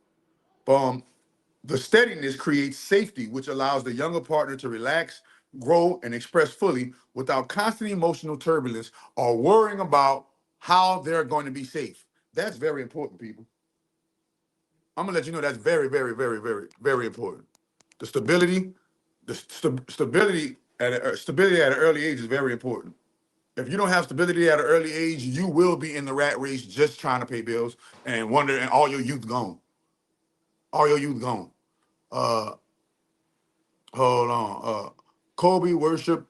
The steadiness creates safety, which allows the younger partner to relax, grow, and express fully without constant emotional turbulence or worrying about how they're going to be safe. That's very important, people. I'm gonna let you know that's very, very, very, very, very important. The stability, stability stability at an early age is very important. If you don't have stability at an early age, you will be in the rat race just trying to pay bills and wonder, and all your youth gone. All your youth gone. Uh, hold on. Kobe worship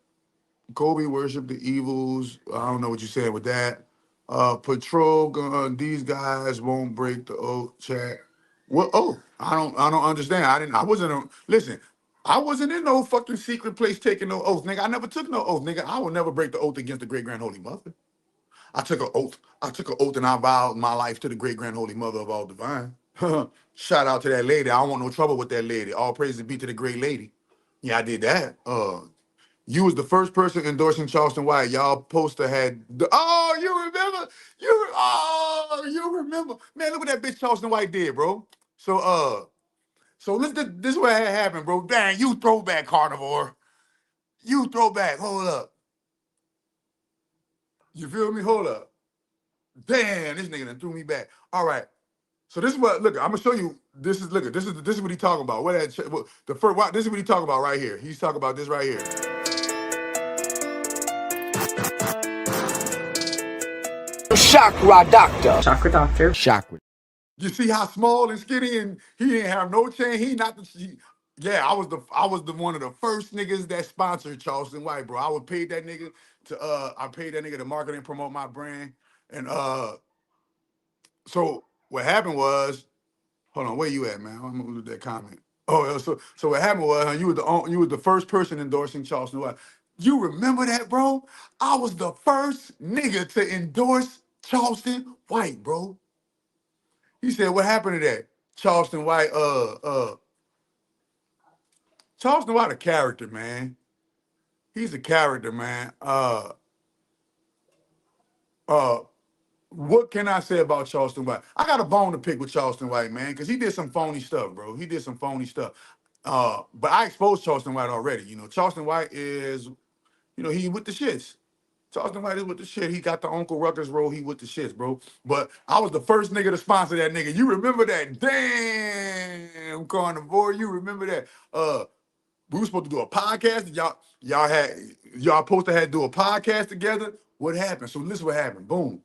the evils. I don't know what you said with that. Patrol gun. These guys won't break the oath. Chat. What? Oh, I don't understand. I wasn't. Listen. I wasn't in no fucking secret place taking no oath, nigga. I never took no oath, nigga. I will never break the oath against the great grand holy mother. I took an oath. I took an oath and I vowed my life to the great grand holy mother of all divine. Shout out to that lady. I don't want no trouble with that lady. All praise be to the great lady. Yeah, I did that. You was the first person endorsing Charleston White. Y'all poster had oh, you remember? You remember. Man, look what that bitch Charleston White did, bro. So this is what had happened, bro. Dang, you throwback carnivore. You throwback. Hold up. You feel me? Hold up. Damn, this nigga done threw me back. All right. So this is what look. I'm gonna show you. This is what he talking about. The first? This is what he talking about right here. He's talking about this right here. Chakra doctor. Chakra doctor. Chakra. You see how small and skinny, and he didn't have no chance. Yeah, I was the one of the first niggas that sponsored Charleston White, bro. I paid that nigga to market and promote my brand. And so what happened was, hold on, where you at, man? I'm gonna lose that comment. Oh, so what happened was you were the first person endorsing Charleston White. You remember that, bro? I was the first nigga to endorse Charleston White, bro. He said, what happened to that? Charleston White, Charleston White a character, man. He's a character, man. What can I say about Charleston White? I got a bone to pick with Charleston White, man, because he did some phony stuff, bro. He did some phony stuff. But I exposed Charleston White already. Charleston White is, he with the shits. Charleston White is with the shit. He got the Uncle Ruckus role. He with the shits, bro. But I was the first nigga to sponsor that nigga. You remember that? Damn, carnivore. You remember that? We were supposed to do a podcast. Y'all supposed to have do a podcast together. What happened? So this is what happened. Boom.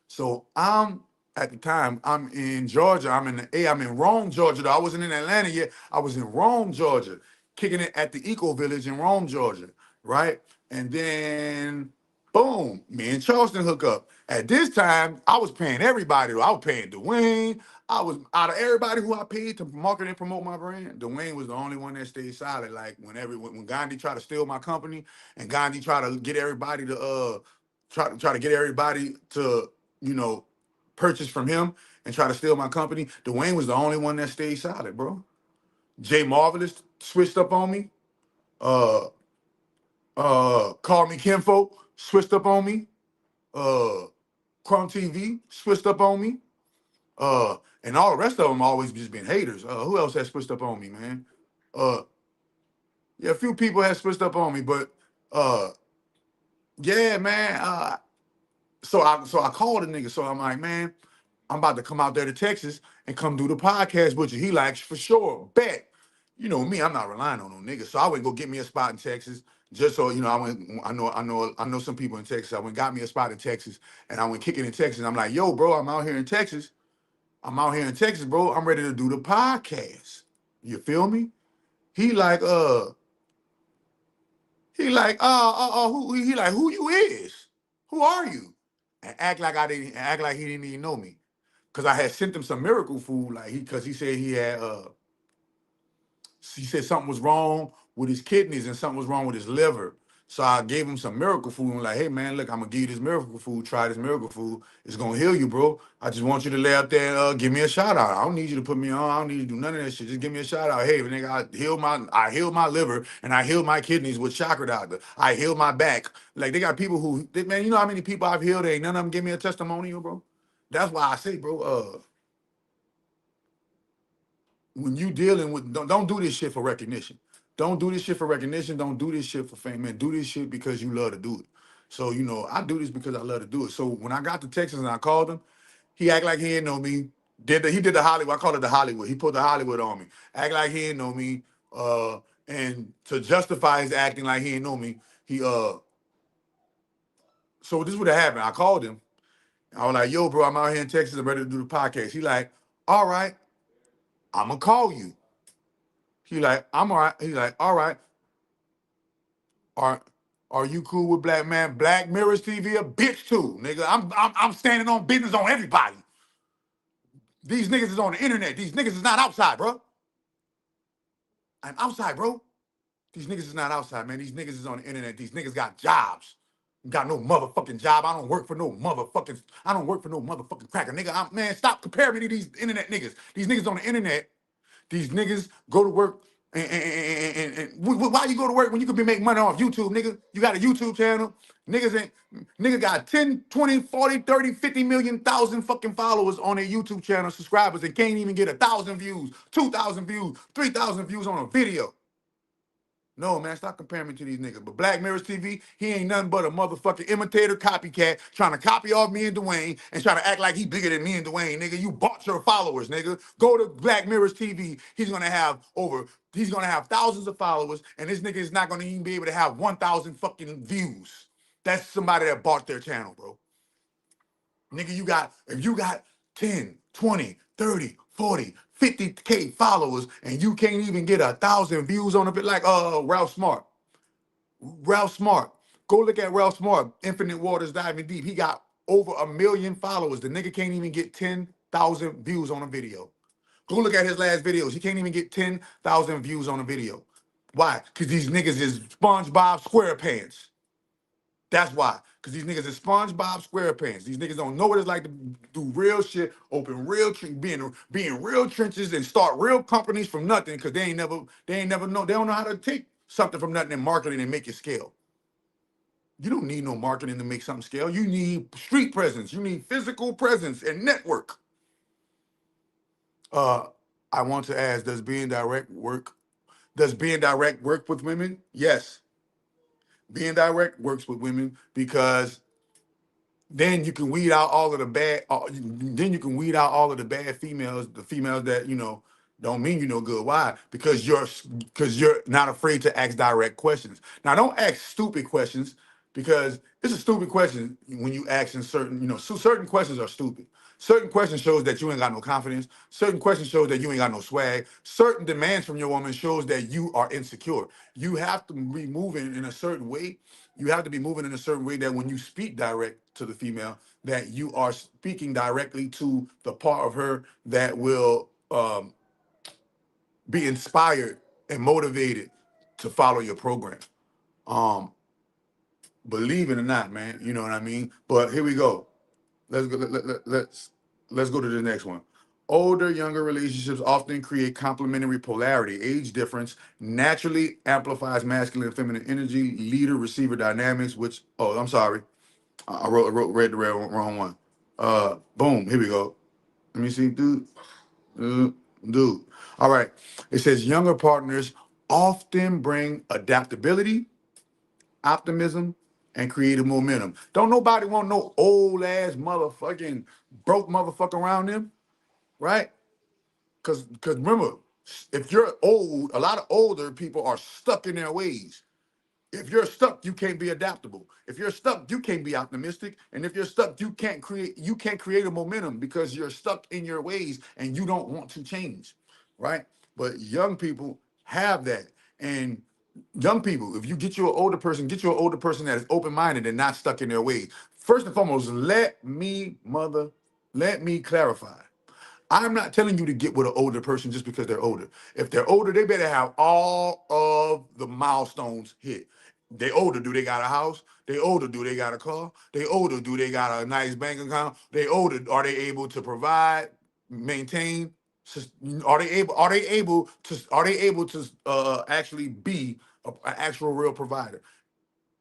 So I'm at the time, I'm in Georgia. I'm in Rome, Georgia. Though I wasn't in Atlanta yet. I was in Rome, Georgia, kicking it at the Eco Village in Rome, Georgia, right? And then, boom, me and Charleston hook up. At this time, I was paying everybody. I was paying Dwayne. I was out of everybody who I paid to market and promote my brand. Dwayne was the only one that stayed silent. Like when Gandhi tried to steal my company, and Gandhi tried to get everybody to try to get everybody to you know purchase from him and try to steal my company. Dwayne was the only one that stayed silent, bro. Jay Marvelous switched up on me. Uh, Call Me Kinfolk switched up on me. Uh, Crumb TV switched up on me. And all the rest of them always just been haters. Who else has switched up on me, man? Uh, yeah, a few people have switched up on me, but uh, yeah, man. So I called the nigga. So I'm like, man, I'm about to come out there to Texas and come do the podcast with you. He like, for sure, bet. You know me, I'm not relying on no nigga. So I went go get me a spot in Texas. Just so you know, I know some people in Texas. I went got me a spot in Texas, and I went kicking in Texas. I'm like, yo, bro, I'm out here in Texas. Bro. I'm ready to do the podcast. You feel me? He like, who you is? Who are you? And act like he didn't even know me. Cause I had sent him some miracle food, cause he said he said something was wrong with his kidneys and something was wrong with his liver. So I gave him some miracle food and like, hey man, look, I'm gonna give you this miracle food. Try this miracle food. It's gonna heal you, bro. I just want you to lay out there and give me a shout out. I don't need you to put me on. I don't need you to do none of that shit. Just give me a shout out. Hey, nigga, I healed my liver and I healed my kidneys with Chakra Doctor. I healed my back. Like they got people man, you know how many people I've healed? Ain't none of them give me a testimonial, bro. That's why I say, bro, when you dealing with don't do this shit for recognition. Don't do this shit for recognition. Don't do this shit for fame, man. Do this shit because you love to do it. So I do this because I love to do it. So when I got to Texas and I called him, he act like he didn't know me. He did the Hollywood. I call it the Hollywood. He put the Hollywood on me. Act like he didn't know me. And to justify his acting like he didn't know me, he so this would have happened. I called him. I was like, yo, bro, I'm out here in Texas. I'm ready to do the podcast. He like, all right, I'm gonna call you. He like, I'm all right. He's like, all right. Are you cool with Black Man? Black Mirrors TV a bitch too, nigga. I'm standing on business on everybody. These niggas is on the internet. These niggas is not outside, bro. I'm outside, bro. These niggas is not outside, man. These niggas is on the internet. These niggas got jobs. Got no motherfucking job. I don't work for no motherfucking cracker, nigga. Man, stop comparing me to these internet niggas. These niggas on the internet. These niggas go to work and why you go to work when you could be making money off YouTube, nigga? You got a YouTube channel. Nigga got 10, 20, 40, 30, 50 million thousand fucking followers on their YouTube channel, subscribers, and can't even get 1,000 views, 2,000 views, 3,000 views on a video. No, man, stop comparing me to these niggas. But Black Mirrors TV, he ain't nothing but a motherfucking imitator copycat trying to copy off me and Dwayne and trying to act like he bigger than me and Dwayne, nigga. You bought your followers, nigga. Go to Black Mirrors TV. He's gonna have thousands of followers, and this nigga is not gonna even be able to have 1,000 fucking views. That's somebody that bought their channel, bro. Nigga, if you got 10, 20, 30, 40, 50K followers and you can't even get 1,000 views on a bit like Ralph Smart. Ralph Smart. Go look at Ralph Smart, Infinite Waters Diving Deep. He got over 1 million followers. The nigga can't even get 10,000 views on a video. Go look at his last videos. He can't even get 10,000 views on a video. Why? Because these niggas is SpongeBob SquarePants. That's why. Because these niggas is SpongeBob SquarePants. These niggas don't know what it's like to do real shit, open real, be in real trenches and start real companies from nothing because they ain't never know. They don't know how to take something from nothing and market it and make it scale. You don't need no marketing to make something scale. You need street presence. You need physical presence and network. I want to ask, does being direct work with women? Yes. Being direct works with women because then you can weed out all of the bad. Then you can weed out all of the bad females, the females that don't mean you no good. Why? Because you're not afraid to ask direct questions. Now, don't ask stupid questions. because it's a stupid question when you ask in certain, so certain questions are stupid. Certain questions shows that you ain't got no confidence. Certain questions shows that you ain't got no swag. Certain demands from your woman shows that you are insecure. You have to be moving in a certain way. You have to be moving in a certain way that when you speak direct to the female, that you are speaking directly to the part of her that will be inspired and motivated to follow your program. Um, Believe it or not, man, you know what I mean? But here we go. Let's go. Let's go to the next one. Older, younger relationships often create complementary polarity. Age difference naturally amplifies masculine and feminine energy, leader receiver dynamics. Which I'm sorry, read the wrong one. Boom. Here we go. Let me see, dude. Dude. All right. It says younger partners often bring adaptability, optimism, and creative momentum. Don't nobody want no old ass motherfucking broke motherfucker around them, right? Cause remember, if you're old, a lot of older people are stuck in their ways. If you're stuck, you can't be adaptable. If you're stuck, you can't be optimistic. And if you're stuck, you can't create a momentum because you're stuck in your ways and you don't want to change, right? But young people have that. And young people, if you get you an older person, get you an older person that is open-minded and not stuck in their ways. First and foremost, let me clarify. I'm not telling you to get with an older person just because they're older. If they're older, they better have all of the milestones hit. They older, do they got a house? They older, do they got a car? They older, do they got a nice bank account? They older, are they able to provide, maintain? Are they able to actually be an actual real provider,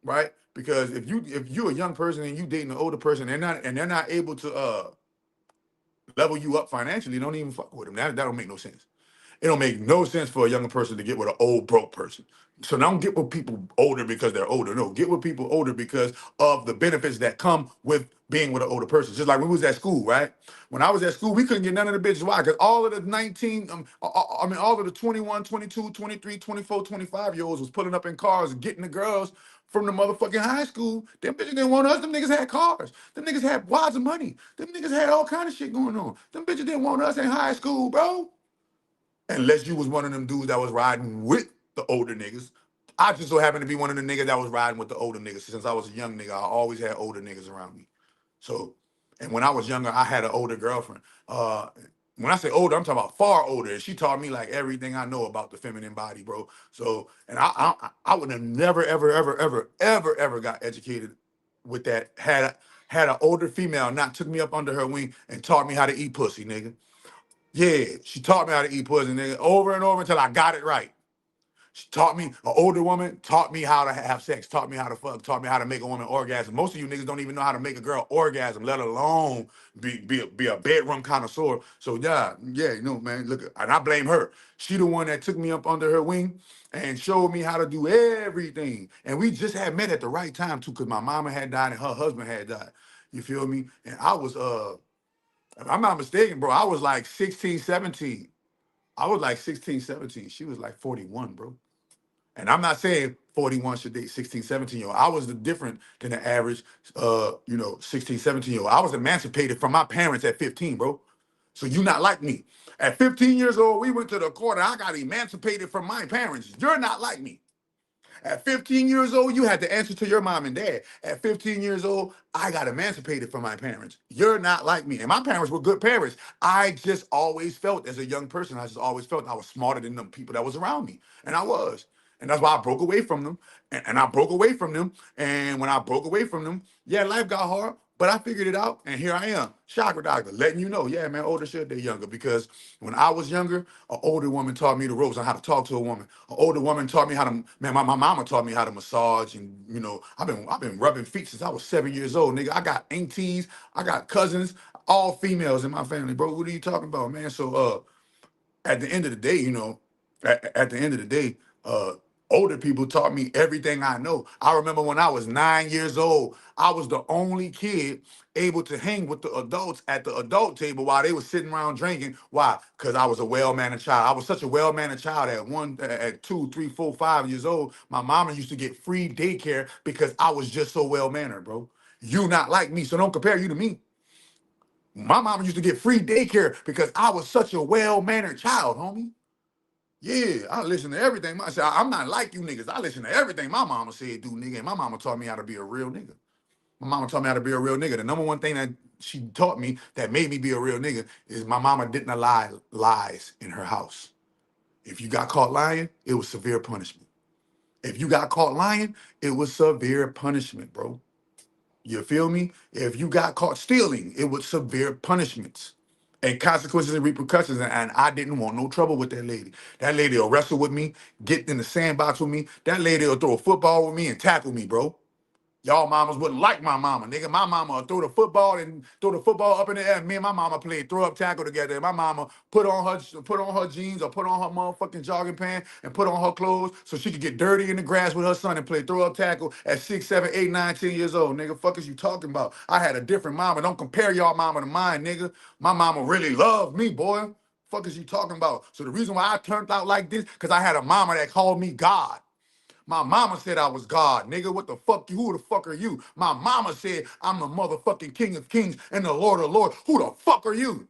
right? Because if you're a young person and you dating an older person, they're not able to level you up financially, don't even fuck with them. That don't make no sense. It don't make no sense for a younger person to get with an old broke person. So don't get with people older because they're older. No, get with people older because of the benefits that come with being with an older person. Just like when we was at school, right? When I was at school, we couldn't get none of the bitches. Why? Because all of the 19, all of the 21, 22, 23, 24, 25 year olds was pulling up in cars and getting the girls from the motherfucking high school. Them bitches didn't want us. Them niggas had cars. Them niggas had wads of money. Them niggas had all kind of shit going on. Them bitches didn't want us in high school, bro. Unless you was one of them dudes that was riding with the older niggas. I just so happened to be one of the niggas that was riding with the older niggas. Since I was a young nigga, I always had older niggas around me. So, and when I was younger, I had an older girlfriend. When I say older, I'm talking about far older. And she taught me like everything I know about the feminine body, bro. So, and I would have never, ever, ever, ever, ever, ever got educated with that. Had an older female not took me up under her wing and taught me how to eat pussy, nigga. Yeah, she taught me how to eat pussy, nigga, over and over until I got it right. She taught me, an older woman taught me how to have sex, taught me how to fuck, taught me how to make a woman orgasm. Most of you niggas don't even know how to make a girl orgasm, let alone be a bedroom connoisseur. So yeah, man, look, and I blame her. She the one that took me up under her wing and showed me how to do everything. And we just had met at the right time too, because my mama had died and her husband had died. You feel me? And I was if I'm not mistaken, bro, I was like 16, 17. I was like 16, 17. She was like 41, bro. And I'm not saying 41 should date 16, 17-year-old. I was different than the average, 16, 17-year-old. I was emancipated from my parents at 15, bro. So you not like me. At 15 years old, we went to the court and I got emancipated from my parents. You're not like me. At 15 years old, you had to answer to your mom and dad. At 15 years old, I got emancipated from my parents. You're not like me. And my parents were good parents. I just always felt, as a young person, I just always felt I was smarter than the people that was around me. And I was. And that's why I broke away from them. And I broke away from them. And when I broke away from them, yeah, life got hard. But I figured it out, and here I am, chakra doctor, letting you know, yeah, man, older should they younger. Because when I was younger, an older woman taught me the ropes on how to talk to a woman. An older woman taught me how to, man, my mama taught me how to massage, and I've been rubbing feet since I was 7 years old, nigga. I got aunties, I got cousins, all females in my family, bro. What are you talking about, man? So at the end of the day, at the end of the day, Older people taught me everything I know. I remember when I was 9 years old, I was the only kid able to hang with the adults at the adult table while they were sitting around drinking. Why? Because I was a well-mannered child. I was such a well-mannered child at 2, 3, 4, 5 years old. My mama used to get free daycare because I was just so well-mannered, bro. You not like me, so don't compare you to me. My mama used to get free daycare because I was such a well-mannered child, homie. Yeah, I listen to everything. I'm not like you niggas. I listen to everything my mama said, do, nigga. And my mama taught me how to be a real nigga. My mama taught me how to be a real nigga. The number one thing that she taught me that made me be a real nigga is my mama didn't allow lies in her house. If you got caught lying, it was severe punishment. If you got caught lying, it was severe punishment, bro. You feel me? If you got caught stealing, it was severe punishments and consequences and repercussions. And I didn't want no trouble with that lady. That lady will wrestle with me, get in the sandbox with me. That lady will throw a football with me and tackle me, bro. Y'all mamas wouldn't like my mama, nigga. My mama would throw the football up in the air. Me and my mama played throw up tackle together. And my mama put on her jeans or put on her motherfucking jogging pants and put on her clothes so she could get dirty in the grass with her son and play throw up tackle at 6, 7, 8, 9, 10 years old. Nigga, fuck is you talking about? I had a different mama. Don't compare y'all mama to mine, nigga. My mama really loved me, boy. Fuck is you talking about? So the reason why I turned out like this, because I had a mama that called me God. My mama said I was God, nigga. What the fuck? Who the fuck are you? My mama said I'm the motherfucking King of Kings and the Lord of Lords. Who the fuck are you?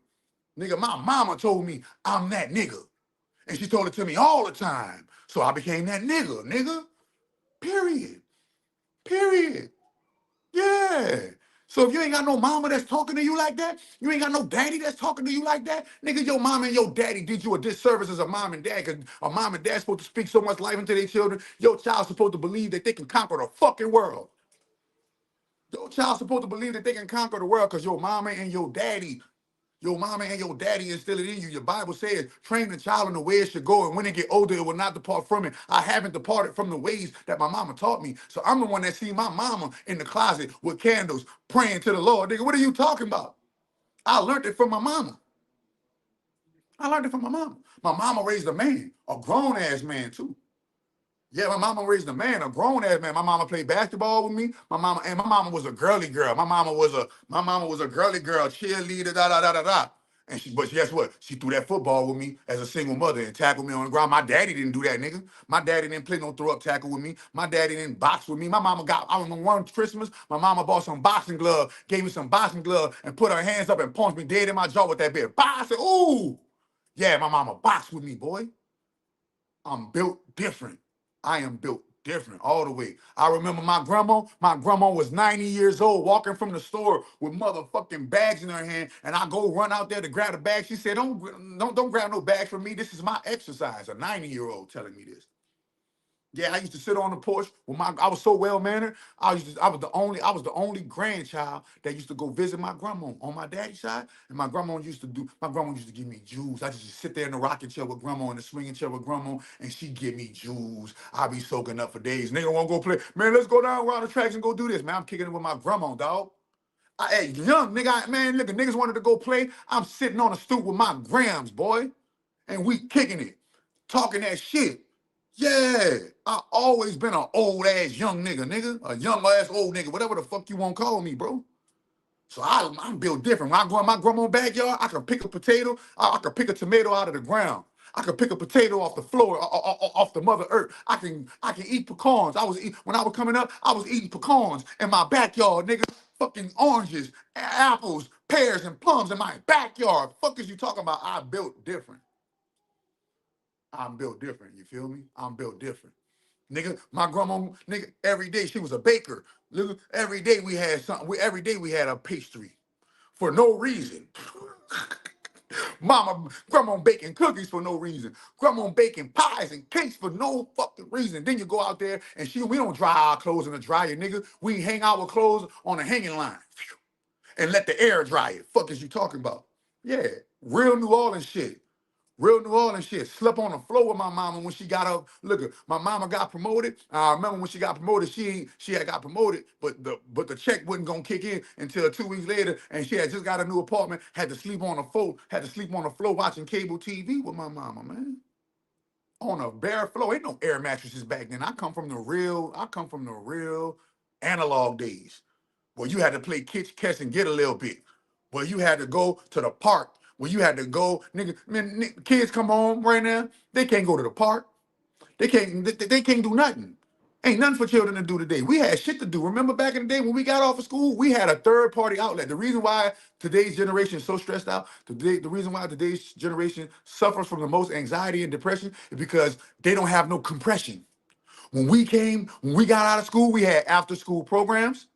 Nigga, my mama told me I'm that nigga. And she told it to me all the time. So I became that nigga. Period. Period. Yeah. So if you ain't got no mama that's talking to you like that, you ain't got no daddy that's talking to you like that, nigga, your mama and your daddy did you a disservice as a mom and dad, because a mom and dad's supposed to speak so much life into their children. Your child's supposed to believe that they can conquer the fucking world. Your child's supposed to believe that they can conquer the world because your mama and your daddy instill it in you. Your Bible says, train the child in the way it should go, and when it get older, it will not depart from it. I haven't departed from the ways that my mama taught me. So I'm the one that see my mama in the closet with candles, praying to the Lord. Nigga, what are you talking about? I learned it from my mama. I learned it from my mama. My mama raised a man, a grown-ass man, too. Yeah, my mama raised a man, a grown ass man. My mama played basketball with me. My mama was a girly girl. My mama was a girly girl, cheerleader, da da da da da. But guess what? She threw that football with me as a single mother and tackled me on the ground. My daddy didn't do that, nigga. My daddy didn't play no throw up tackle with me. My daddy didn't box with me. I remember one Christmas, my mama bought some boxing glove, gave me some boxing glove, and put her hands up and punched me dead in my jaw with that bit. Bah! I said, ooh, yeah, my mama boxed with me, boy. I'm built different. I am built different all the way. I remember my grandma was 90 years old, walking from the store with motherfucking bags in her hand, and I go run out there to grab a bag. She said, don't grab no bags from me. This is my exercise. A 90-year-old telling me this. Yeah, I used to sit on the porch with I was so well mannered. I was the only grandchild that used to go visit my grandma on my daddy's side. And my grandma used to give me jewels. I just sit there in the rocking chair with grandma, in the swinging chair with grandma, and she give me jewels. I be soaking up for days. Nigga wanna go play. Man, let's go down around the tracks and go do this. Man, I'm kicking it with my grandma, dog. Hey, young nigga, man, look, niggas wanted to go play. I'm sitting on the stoop with my grams, boy. And we kicking it, talking that shit. Yeah, I always been an old ass young nigga, a young ass old nigga, whatever the fuck you want to call me, bro. So I'm built different. When I go in my grandma's backyard, I can pick a potato, I can pick a tomato out of the ground. I can pick a potato off the floor, off the mother earth. I can eat pecans. When I was coming up, I was eating pecans in my backyard, nigga. Fucking oranges, apples, pears, and plums in my backyard. Fuck is you talking about? I built different. I'm built different. You feel me? I'm built different. Nigga, my grandma, nigga, every day she was a baker. Nigga, every day we had something. Every day we had a pastry for no reason. Grandma baking cookies for no reason. Grandma baking pies and cakes for no fucking reason. Then you go out there and we don't dry our clothes in the dryer, nigga. We hang our clothes on a hanging line and let the air dry it. Fuck is you talking about? Yeah, real New Orleans shit. Real New Orleans shit. Slept on the floor with my mama when she got up. Look, my mama got promoted. I remember when she got promoted, she had got promoted, but the check wasn't gonna kick in until 2 weeks later, and she had just got a new apartment. Had to sleep on the floor watching cable TV with my mama, man. on a bare floor. Ain't no air mattresses back then. I come from the real analog days where you had to play catch and get a little bit. Where you had to go to the park. Where you had to go, nigga, man, kids come home right now. They can't go to the park. They can't do nothing. Ain't nothing for children to do today. We had shit to do. Remember back in the day when we got off of school, we had a third party outlet. The reason why today's generation is so stressed out, the reason why today's generation suffers from the most anxiety and depression is because they don't have no compression. When we got out of school, we had after school programs.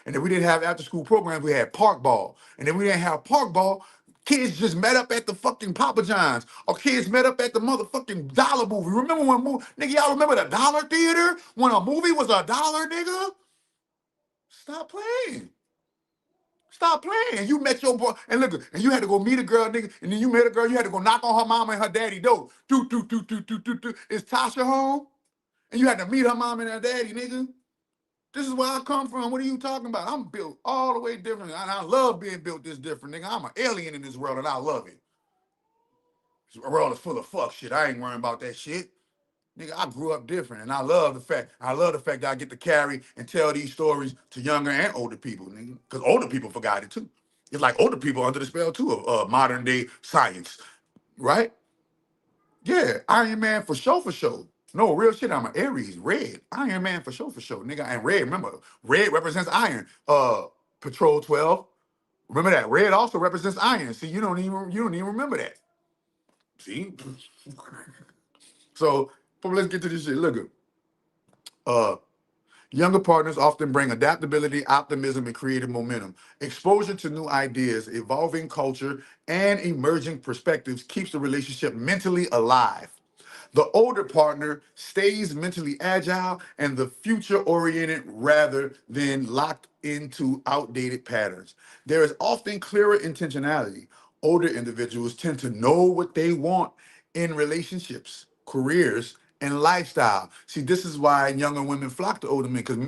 And if we didn't have after school programs, we had park ball. And if we didn't have park ball, kids just met up at the fucking Papa John's. Or kids met up at the motherfucking dollar movie. Remember when nigga, y'all remember the dollar theater? When a movie was $1, nigga? Stop playing. Stop playing. You met your boy, and look, and you had to go meet a girl, nigga, and then you met a girl, you had to go knock on her mama and her daddy door. Do. Is Tasha home? And you had to meet her mom and her daddy, nigga. This is where I come from. What are you talking about? I'm built all the way different. And I love being built this different, nigga. I'm an alien in this world and I love it. This world is full of fuck shit. I ain't worrying about that shit. Nigga, I grew up different and I love the fact that I get to carry and tell these stories to younger and older people, nigga. Because older people forgot it too. It's like older people under the spell too of modern day science, right? Yeah, Iron Man for sure, for sure. No, real shit, I'm an Aries, red. Iron Man for sure, nigga. And red, remember, red represents iron. Patrol 12. Remember that. Red also represents iron. See, you don't even remember that. See? So, but let's get to this shit. Look, younger partners often bring adaptability, optimism, and creative momentum. Exposure to new ideas, evolving culture, and emerging perspectives keeps the relationship mentally alive. The older partner stays mentally agile and the future oriented rather than locked into outdated patterns. There is often clearer intentionality. Older individuals tend to know what they want in relationships, careers, and lifestyle. See, this is why younger women flock to older men because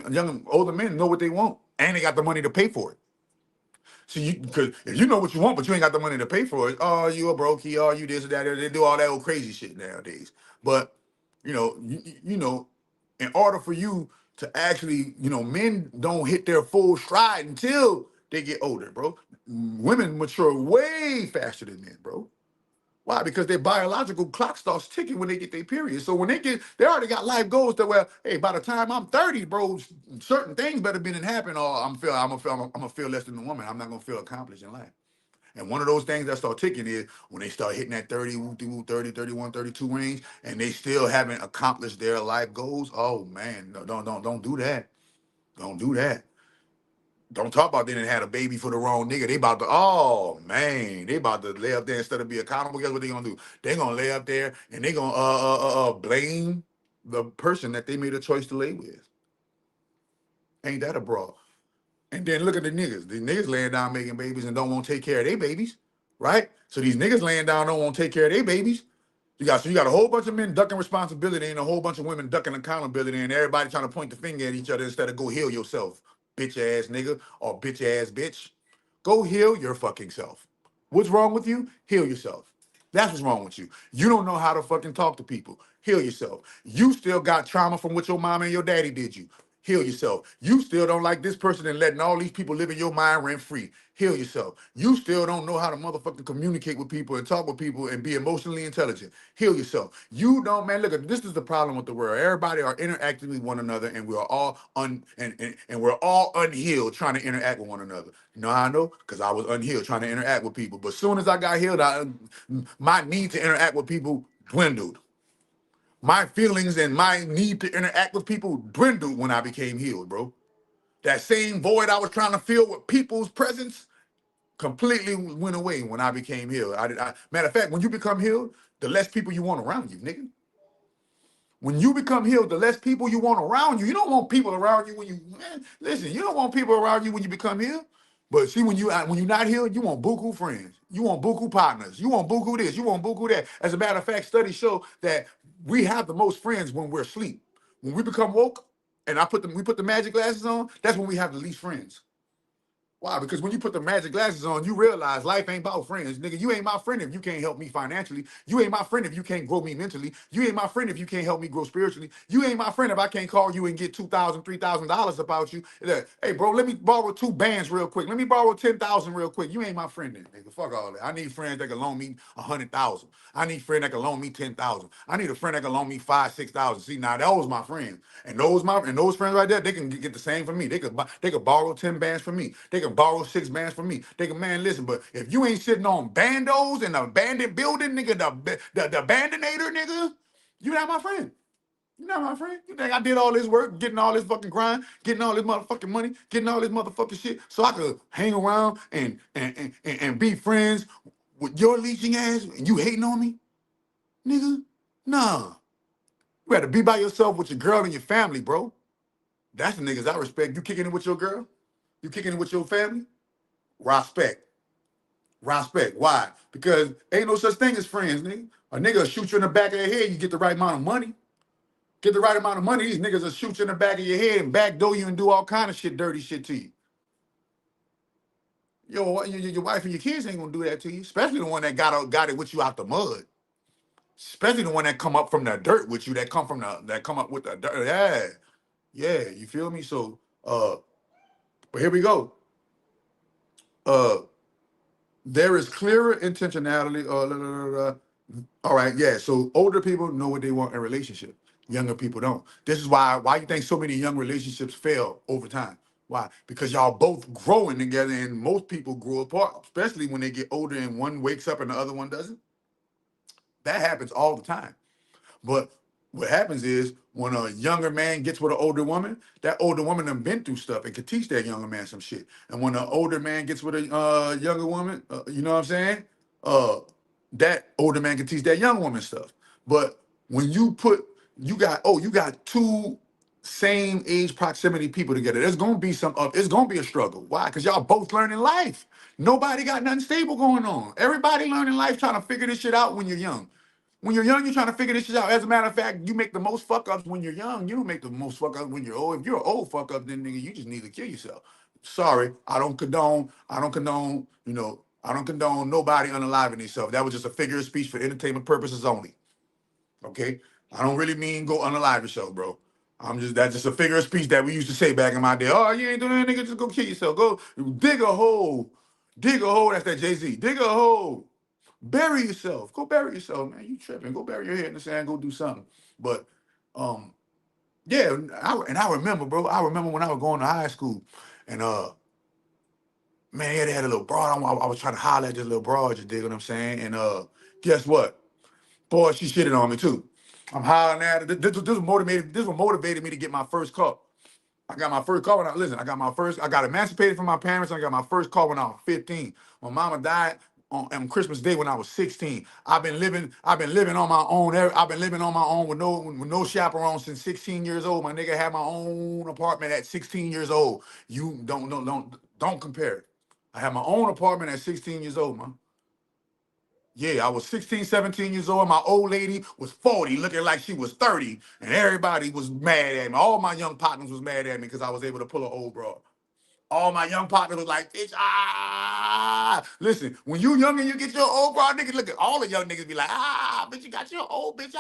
older men know what they want and they got the money to pay for it. So because if you know what you want, but you ain't got the money to pay for it, oh, you a brokey, oh, you this or that. They do all that old crazy shit nowadays. But in order for you to actually, men don't hit their full stride until they get older, bro. Women mature way faster than men, bro. Why? Because their biological clock starts ticking when they get their period. So when they already got life goals that, well, hey, by the time I'm 30, bro, certain things better be didn't happen, or I'm gonna feel less than a woman. I'm not gonna feel accomplished in life. And one of those things that start ticking is when they start hitting that 30, 30, 31, 32 range, and they still haven't accomplished their life goals. Oh man, no, don't do that. Don't do that. Don't talk about they didn't had a baby for the wrong nigga. They about to, oh man, they about to lay up there instead of be accountable. Guess what they gonna do? They gonna lay up there and they gonna blame the person that they made a choice to lay with. Ain't that a brawl? And then look at the niggas. The niggas laying down making babies and don't want to take care of their babies, right? So these niggas laying down don't want to take care of their babies. You got a whole bunch of men ducking responsibility and a whole bunch of women ducking accountability and everybody trying to point the finger at each other instead of go heal yourself, bitch ass nigga or bitch ass bitch. Go heal your fucking self. What's wrong with you? Heal yourself. That's what's wrong with you. You don't know how to fucking talk to people. Heal yourself. You still got trauma from what your mama and your daddy did you. Heal yourself. You still don't like this person and letting all these people live in your mind rent free. Heal yourself. You still don't know how to motherfucking communicate with people and talk with people and be emotionally intelligent. Heal yourself. You don't, man. Look, this is the problem with the world. Everybody are interacting with one another, and we're all and we're all unhealed trying to interact with one another. You know how I know? Because I was unhealed trying to interact with people. But as soon as I got healed, my need to interact with people dwindled. My feelings and my need to interact with people dwindled when I became healed, bro. That same void I was trying to fill with people's presence completely went away when I became healed. Matter of fact, when you become healed, the less people you want around you, nigga. When you become healed, the less people you want around you. You don't want people around you when you, man, listen, you don't want people around you when you become healed. But see, when you're not healed, you want buku friends. You want buku partners. You want buku this. You want buku that. As a matter of fact, studies show that we have the most friends when we're asleep. When we become woke, and we put the magic glasses on, that's when we have the least friends. Why? Because when you put the magic glasses on, you realize life ain't about friends. Nigga, you ain't my friend if you can't help me financially. You ain't my friend if you can't grow me mentally. You ain't my friend if you can't help me grow spiritually. You ain't my friend if I can't call you and get $2,000, $3,000 about you. Hey, bro, let me borrow 2 bands real quick. Let me borrow 10,000 real quick. You ain't my friend then, nigga. Fuck all that. I need friends that can loan me 100,000. I need a friend that can loan me 10,000. I need a friend that can loan me 5, 6,000. See, now those my friends. And those friends right there, they can get the same from me. They could borrow 10 bands from me. They can borrow 6 bands from me. They can, man, listen. But if you ain't sitting on bandos in the abandoned building, nigga, the abandonator, nigga, you not my friend. You not my friend. You think I did all this work, getting all this fucking grind, getting all this motherfucking money, getting all this motherfucking shit, so I could hang around and be friends with your leeching ass and you hating on me, nigga? Nah. You better be by yourself with your girl and your family, bro. That's the niggas I respect. You kicking it with your girl? You kicking it with your family? Respect. Respect. Why? Because ain't no such thing as friends, nigga. A nigga will shoot you in the back of the head, you get the right amount of money. Get the right amount of money, these niggas will shoot you in the back of your head and backdoor you and do all kind of shit, dirty shit to you. Your wife and your kids ain't gonna do that to you, especially the one that got it with you out the mud. Especially the one that come up from the dirt with you, that come up with the dirt. Yeah, you feel me? So but here we go. There is clearer intentionality. All right, yeah. So older people know what they want in a relationship. Younger people don't. This is why you think so many young relationships fail over time. Why? Because y'all both growing together, and most people grow apart, especially when they get older and one wakes up and the other one doesn't. That happens all the time. But what happens is when a younger man gets with an older woman, that older woman done been through stuff and can teach that younger man some shit. And when an older man gets with a younger woman, you know what I'm saying? That older man can teach that young woman stuff. But when you got 2 same age proximity people together, there's gonna be it's gonna be a struggle. Why? Because y'all both learning life. Nobody got nothing stable going on. Everybody learning life, trying to figure this shit out when you're young. When you're young, you're trying to figure this shit out. As a matter of fact, you make the most fuck ups when you're young. You don't make the most fuck ups when you're old. If you're an old fuck up, then nigga, you just need to kill yourself. Sorry, I don't condone nobody unaliving themselves. That was just a figure of speech for entertainment purposes only. Okay? I don't really mean go unalive yourself, bro. That's just a figure of speech that we used to say back in my day. Oh, you ain't doing that, nigga, just go kill yourself. Go dig a hole. Dig a hole. That's that Jay-Z. Dig a hole. Bury yourself. Go bury yourself, man. You tripping. Go bury your head in the sand. Go do something. But yeah, I remember, bro. I remember when I was going to high school, and man, yeah, they had a little broad. I was trying to holler at this little broad. You dig what I'm saying? And guess what? Boy, she shitted on me too. I'm hollering at her. This was motivated me to get my first car. I got my first car when I got emancipated from my parents. And I got my first car when I was 15. My mama died on Christmas Day when I was 16. I've been living on my own. I've been living on my own with no chaperone since 16 years old. My nigga had my own apartment at 16 years old. You don't compare it. I had my own apartment at 16 years old, man. Yeah, I was 16, 17 years old. My old lady was 40, looking like she was 30. And everybody was mad at me. All my young partners was mad at me because I was able to pull an old broad. All my young partners was like, bitch, Listen, when you young and you get your old broad, niggas, look at all the young niggas be like, bitch, you got your old bitch,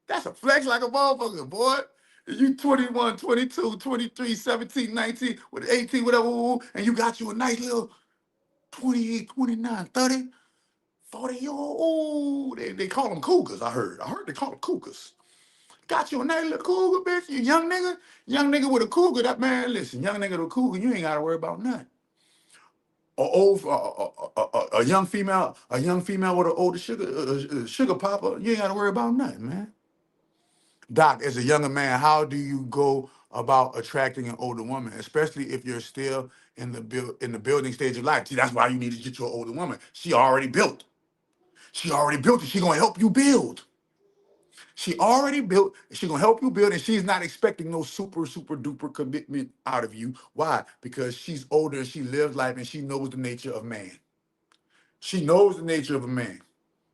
That's a flex like a motherfucker, boy. You 21, 22, 23, 17, 19, with 18, whatever, and you got you a nice little 28, 29, 30. 40-year-old. They call them cougars, I heard. I heard they call them cougars. Got you a nice little cougar, bitch. You young nigga? Young nigga with a cougar. That man, listen, young nigga with a cougar, you ain't gotta worry about nothing. A young female with an older sugar papa, you ain't gotta worry about nothing, man. Doc, as a younger man, how do you go about attracting an older woman, especially if you're still in the building stage of life? See, that's why you need to get you an older woman. She already built. She already built it. She's gonna help you build. She already built. She's gonna help you build, and she's not expecting no super duper commitment out of you. Why? Because she's older and she lives life and she knows the nature of man. She knows the nature of a man,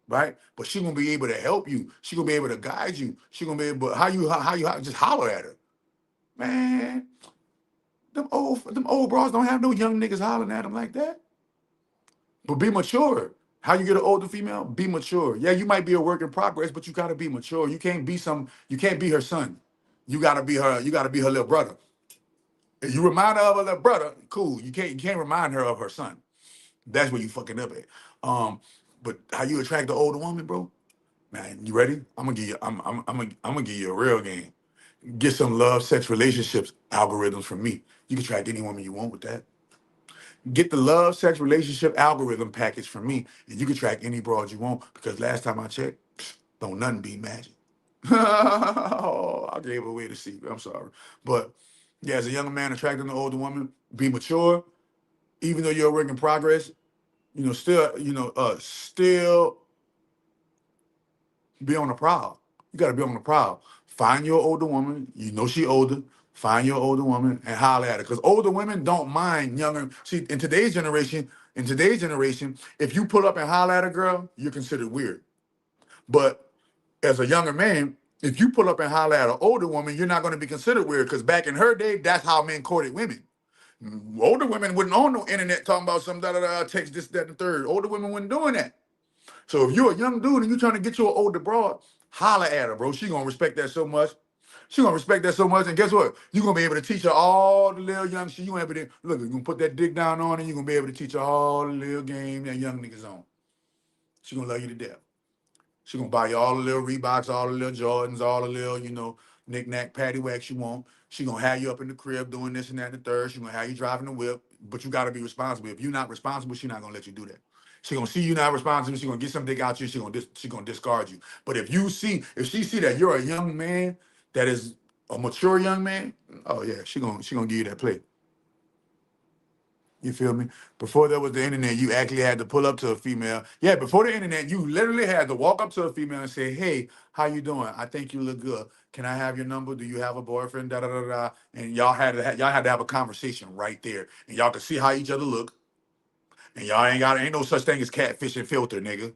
right? But she's gonna be able to help you. She's gonna be able to guide you. She's gonna be able. How you just holler at her, man. them old bras don't have no young niggas hollering at them like that. But be mature. How you get an older female? Be mature. Yeah, you might be a work in progress, but you gotta be mature. You can't be her son. You gotta be her little brother. If you remind her of her little brother, cool. You can't remind her of her son. That's where you fucking up at. But how you attract the older woman, bro? Man, you ready? I'm gonna give you a real game. Get some love, sex, relationships algorithms from me. You can attract any woman you want with that. Get the love, sex, relationship algorithm package from me, and you can track any broad you want. Because last time I checked, don't nothing beat magic. Oh, I gave away the secret. I'm sorry, but yeah, as a young man attracting an older woman, be mature. Even though you're a work in progress, still be on the prowl. You got to be on the prowl. Find your older woman. You know she older. Find your older woman and holler at her. Because older women don't mind younger. See, in today's generation, if you pull up and holler at a girl, you're considered weird. But as a younger man, if you pull up and holler at an older woman, you're not going to be considered weird. Because back in her day, that's how men courted women. Older women wouldn't own no internet talking about some da-da-da, text this, that, and the third. Older women weren't doing that. So if you're a young dude and you're trying to get you an older broad, holler at her, bro. She gonna respect that so much. She gonna respect that so much. And guess what? You're gonna be able to teach her all the little young shit. You gonna be able to look, you're gonna put that dick down on her, and you're gonna be able to teach her all the little game that young niggas on. She gonna love you to death. She gonna buy you all the little Reeboks, all the little Jordans, all the little, knick-knack, paddywhacks you want. She gonna have you up in the crib doing this and that and the third. She gonna have you driving the whip, but you gotta be responsible. If you're not responsible, she's not gonna let you do that. She gonna see you not responsible. She gonna get some dick out you. She gonna discard you. But if she see that you're a young man that is a mature young man, oh yeah, she gonna give you that play. You feel me? Before there was the internet, you actually had to pull up to a female. Yeah, before the internet, you literally had to walk up to a female and say, "Hey, how you doing? I think you look good. Can I have your number? Do you have a boyfriend?" Da da da da. And y'all had to have a conversation right there, and y'all could see how each other look. And y'all ain't no such thing as catfish and filter, nigga.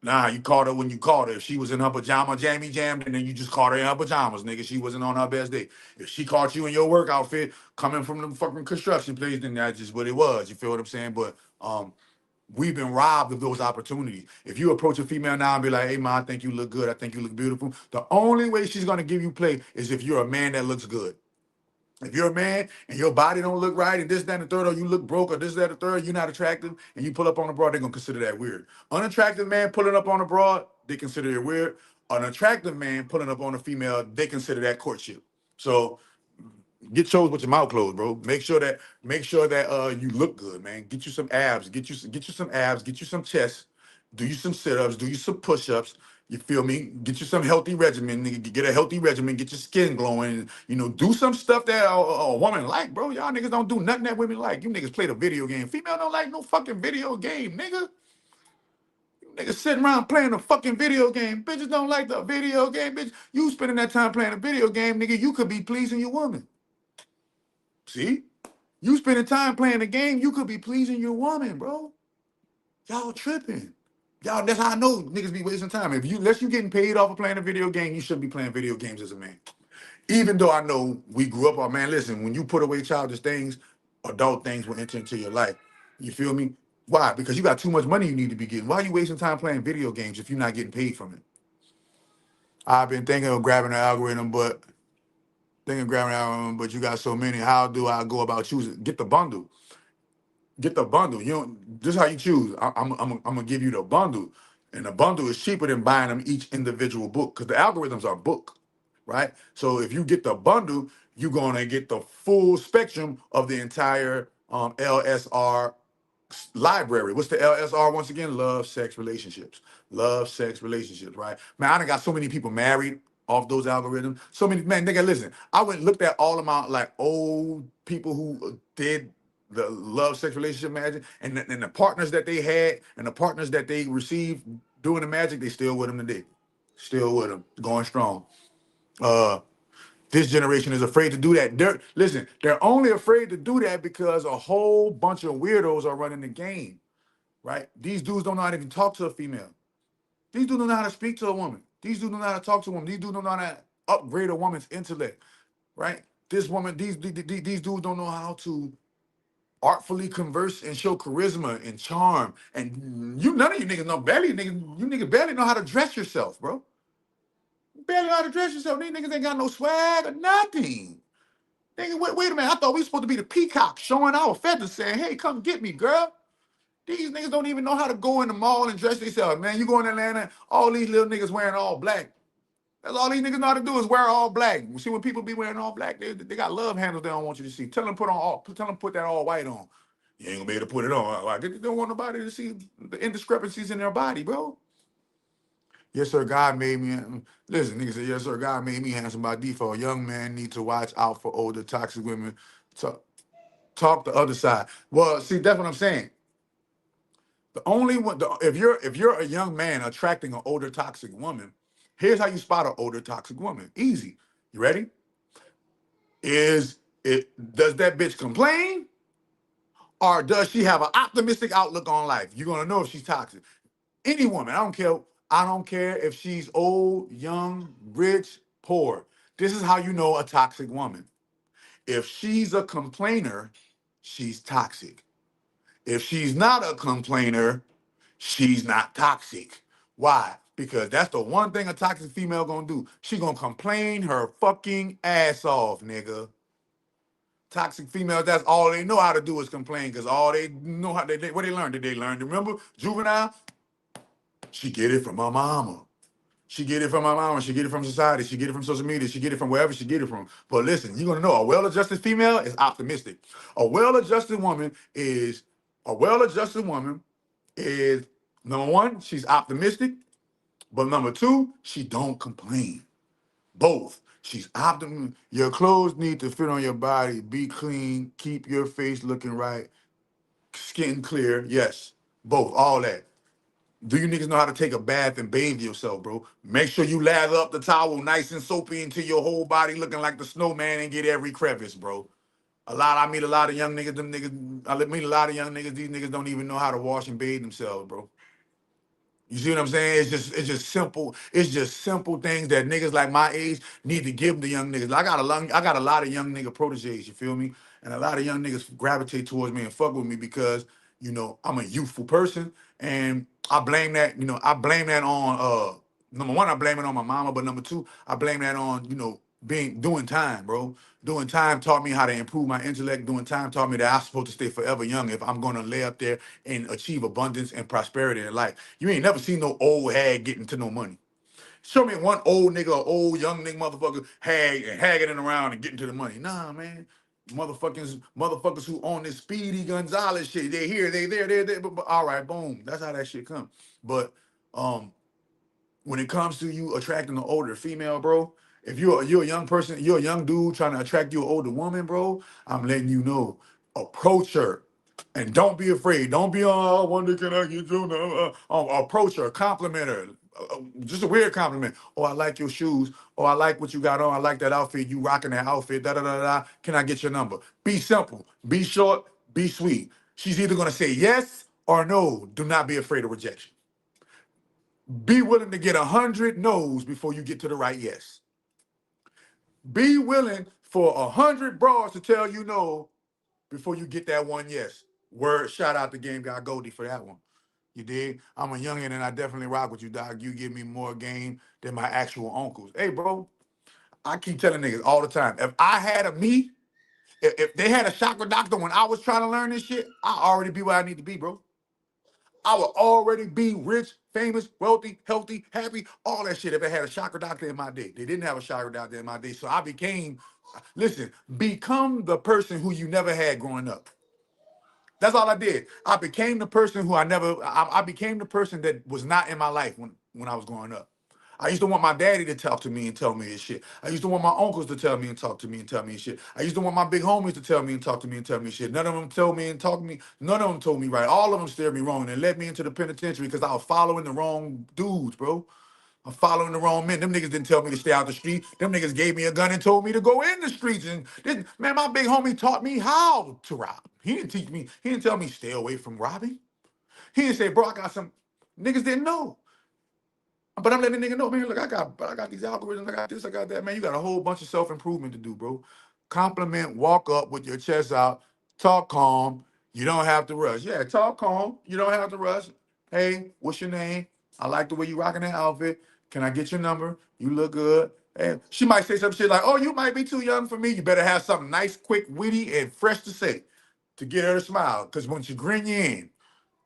Nah, you caught her when you caught her. If she was in her pajama jammy jammed, and then you just caught her in her pajamas, nigga. She wasn't on her best day. If she caught you in your work outfit coming from the fucking construction place, then that's just what it was. You feel what I'm saying? But we've been robbed of those opportunities. If you approach a female now and be like, "Hey, ma, I think you look good. I think you look beautiful," the only way she's gonna give you play is if you're a man that looks good. If you're a man and your body don't look right and this, that, and the third, or you look broke or this, that, and the third, you're not attractive, and you pull up on a broad, they're gonna consider that weird. Unattractive man pulling up on a broad, they consider it weird. An attractive man pulling up on a female, they consider that courtship. So get chose with your mouth closed, bro. Make sure that you look good, man. Get you some abs, get you some abs, get you some chest, do you some sit-ups, do you some push-ups. You feel me? Get you some healthy regimen, nigga. Get a healthy regimen, get your skin glowing. Do some stuff that a woman like, bro. Y'all niggas don't do nothing that women like. You niggas play the video game. Female don't like no fucking video game, nigga. You niggas sitting around playing a fucking video game. Bitches don't like the video game, bitch. You spending that time playing a video game, nigga, you could be pleasing your woman. See? You spending time playing the game, you could be pleasing your woman, bro. Y'all tripping. Y'all, that's how I know niggas be wasting time. Unless you getting paid off of playing a video game, you shouldn't be playing video games as a man. Even though I know we grew up man, listen, when you put away childish things, adult things will enter into your life. You feel me? Why? Because you got too much money you need to be getting. Why are you wasting time playing video games if you're not getting paid from it? I've been thinking of grabbing the algorithm, but you got so many. How do I go about choosing? Get the bundle. Get the bundle. This is how you choose. I'm gonna give you the bundle, and the bundle is cheaper than buying them each individual book because the algorithms are book, right? So if you get the bundle, you're gonna get the full spectrum of the entire LSR library. What's the LSR once again? Love, sex, relationships. Love, sex, relationships, right? Man, I done got so many people married off those algorithms. So many, man, nigga, listen, I went and looked at all of my like old people who did the love, sex, relationship magic, and the partners that they had and the partners that they received doing the magic, they still with them today. Still with them, going strong. This generation is afraid to do that. They're only afraid to do that because a whole bunch of weirdos are running the game, right? These dudes don't know how to even talk to a female. These dudes don't know how to speak to a woman. These dudes don't know how to talk to a woman. These dudes don't know how to upgrade a woman's intellect, right? This woman, these dudes don't know how to artfully converse and show charisma and charm. And none of you niggas know you niggas barely know how to dress yourself, bro. Barely know how to dress yourself. These niggas ain't got no swag or nothing. Nigga, wait a minute. I thought we were supposed to be the peacock showing our feathers, saying, hey, come get me, girl. These niggas don't even know how to go in the mall and dress themselves. Man, you go in Atlanta, all these little niggas wearing all black. That's all these niggas know how to do is wear all black. You see, when people be wearing all black, they got love handles they don't want you to see. Tell them put that all white on. You ain't gonna be able to put it on. Like, they don't want nobody to see the indiscrepancies in their body, bro. Yes, sir, God made me. Listen, nigga said, yes, sir, God made me handsome by default. Young man need to watch out for older toxic women. Talk the other side. Well, see, that's what I'm saying. The only one, if you're a young man attracting an older toxic woman, here's how you spot an older toxic woman. Easy. You ready? Does that bitch complain, or does she have an optimistic outlook on life? You're gonna know if she's toxic. Any woman, I don't care. I don't care if she's old, young, rich, poor. This is how you know a toxic woman. If she's a complainer, she's toxic. If she's not a complainer, she's not toxic. Why? Because that's the one thing a toxic female gonna do. She gonna complain her fucking ass off, nigga. Toxic females, that's all they know how to do is complain, because all they know how what they learned. Did they learn? Remember, juvenile? She get it from her mama. She get it from my mama. She get it from society. She get it from social media. She get it from wherever she get it from. But listen, you're gonna know a well-adjusted female is optimistic. A well-adjusted woman is number one, she's optimistic. But number two, she don't complain. Both. She's optimistic. Your clothes need to fit on your body. Be clean. Keep your face looking right. Skin clear. Yes. Both. All that. Do you niggas know how to take a bath and bathe yourself, bro? Make sure you lather up the towel nice and soapy until your whole body looking like the snowman and get every crevice, bro. I meet a lot of young niggas, these niggas don't even know how to wash and bathe themselves, bro. You see what I'm saying? It's just simple. It's just simple things that niggas like my age need to give the young niggas. I got a lot of young nigga proteges. You feel me? And a lot of young niggas gravitate towards me and fuck with me because I'm a youthful person, and I blame that. I blame that on number one. I blame it on my mama, but number two, I blame that on doing time, bro. Doing time taught me how to improve my intellect. Doing time taught me that I'm supposed to stay forever young if I'm going to lay up there and achieve abundance and prosperity in life. You ain't never seen no old hag getting to no money. Show me one old nigga, or old young nigga motherfucker hagging around and getting to the money. Nah, man. Motherfuckers who own this Speedy Gonzalez shit. They here, they there, they there. But all right, boom. That's how that shit come. But when it comes to you attracting an older female, bro, if you're a young person, you're a young dude trying to attract you an older woman, bro, I'm letting you know, approach her. And don't be afraid. Don't be, oh, I wonder, can I get you? Approach her, compliment her. Just a weird compliment. Oh, I like your shoes. Oh, I like what you got on. I like that outfit. You rocking that outfit. Da da da da. Can I get your number? Be simple. Be short. Be sweet. She's either gonna say yes or no. Do not be afraid of rejection. Be willing to get 100 no's before you get to the right yes. Be willing for 100 broads to tell you no before you get that one yes. Word, shout out to Game Guy Goldie for that one. You dig? I'm a youngin' and I definitely rock with you, dog. You give me more game than my actual uncles. Hey, bro, I keep telling niggas all the time, if they had a chakra doctor when I was trying to learn this shit, I already be where I need to be, bro. I would already be rich, famous, wealthy, healthy, happy, all that shit if I had a chakra doctor in my day. They didn't have a chakra doctor in my day. So become the person who you never had growing up. That's all I did. I became the person who I became the person that was not in my life when I was growing up. I used to want my daddy to talk to me and tell me his shit. I used to want my uncles to tell me and talk to me and tell me his shit. I used to want my big homies to tell me and talk to me and tell me shit. None of them told me and talked to me. None of them told me right. All of them steered me wrong and led me into the penitentiary because I was following the wrong dudes, bro. I'm following the wrong men. Them niggas didn't tell me to stay out the street. Them niggas gave me a gun and told me to go in the streets. And man, my big homie taught me how to rob. He didn't teach me. He didn't tell me stay away from robbing. He didn't say, bro, I got some niggas didn't know. But I'm letting the nigga know, man, look, I got these algorithms, I got this, I got that. Man, you got a whole bunch of self-improvement to do, bro. compliment, walk up with your chest out, talk calm. You don't have to rush. Yeah, talk calm. You don't have to rush. Hey, what's your name? I like the way you rocking that outfit. Can I get your number? You look good. And she might say some shit like, oh, you might be too young for me. You better have something nice, quick, witty, and fresh to say to get her to smile. Because when she grin you in,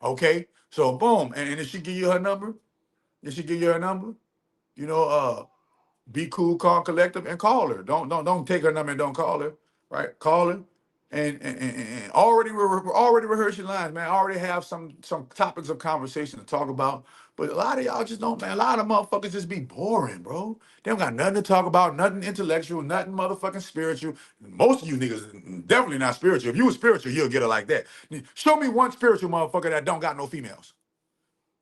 okay? So boom. And if she give you her number, you know, be cool, calm, collective, and call her. Don't take her number and don't call her. Right? Call her and already rehearse your lines, man. Already have some topics of conversation to talk about. But a lot of y'all just don't, man. A lot of motherfuckers just be boring, bro. They don't got nothing to talk about, nothing intellectual, nothing motherfucking spiritual. Most of you niggas definitely not spiritual. If you were spiritual, you'll get it like that. Show me one spiritual motherfucker that don't got no females.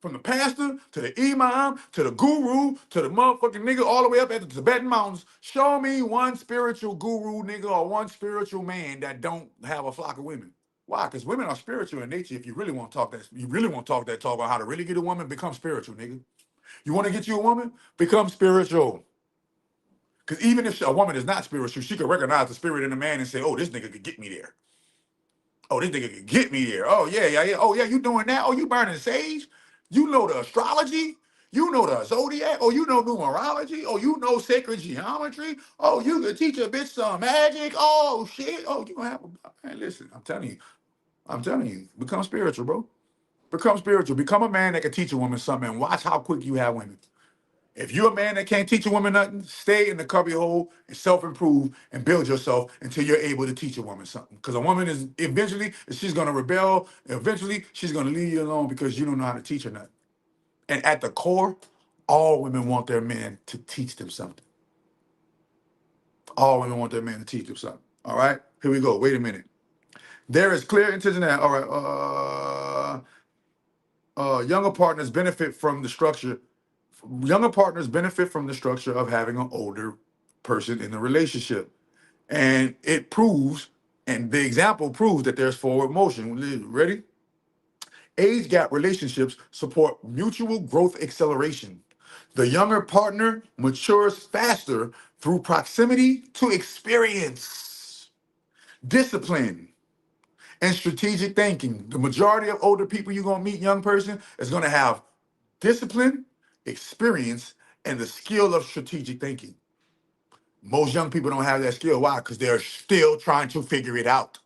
From the pastor to the imam to the guru to the motherfucking nigga all the way up at the Tibetan mountains. Show me one spiritual guru nigga or one spiritual man that don't have a flock of women. Why? Because women are spiritual in nature. If you really want to talk that, talk about how to really get a woman, become spiritual, nigga. You want to get you a woman? Become spiritual. Because even if a woman is not spiritual, she could recognize the spirit in a man and say, oh, this nigga could get me there. Oh, this nigga could get me there. Oh, yeah. Oh, yeah, you doing that? Oh, you burning sage? You know the astrology? You know the zodiac? Oh, you know numerology? Oh, you know sacred geometry? Oh, you could teach a bitch some magic? Oh, shit. Oh, you gonna have a... Man, listen, I'm telling you, become spiritual, bro. Become spiritual. Become a man that can teach a woman something and watch how quick you have women. If you're a man that can't teach a woman nothing, stay in the cubby hole and self-improve and build yourself until you're able to teach a woman something. Because a woman is eventually, she's going to rebel. Eventually, she's going to leave you alone because you don't know how to teach her nothing. And at the core, all women want their man to teach them something. All women want their man to teach them something. All right? Here we go. Wait a minute. There is clear intention that, all right, younger partners benefit from the structure. Younger partners benefit from the structure of having an older person in the relationship. And it proves, and the example proves that there's forward motion. Ready? Age gap relationships support mutual growth acceleration. The younger partner matures faster through proximity to experience, discipline, and strategic thinking. The majority of older people you're gonna meet, young person, is gonna have discipline, experience, and the skill of strategic thinking. Most young people don't have that skill. Why? Because they're still trying to figure it out.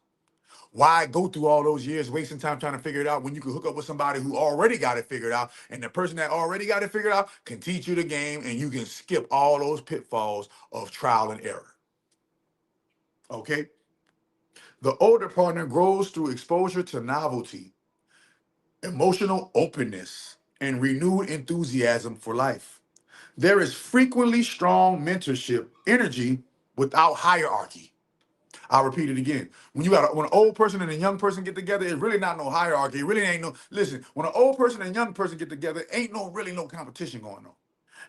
Why go through all those years wasting time trying to figure it out when you can hook up with somebody who already got it figured out, and the person that already got it figured out can teach you the game, and you can skip all those pitfalls of trial and error. Okay? The older partner grows through exposure to novelty, emotional openness, and renewed enthusiasm for life. There is frequently strong mentorship energy without hierarchy. I'll repeat it again. When an old person and a young person get together, it's really not no hierarchy. It really ain't no, listen, when an old person and a young person get together, ain't really no competition going on.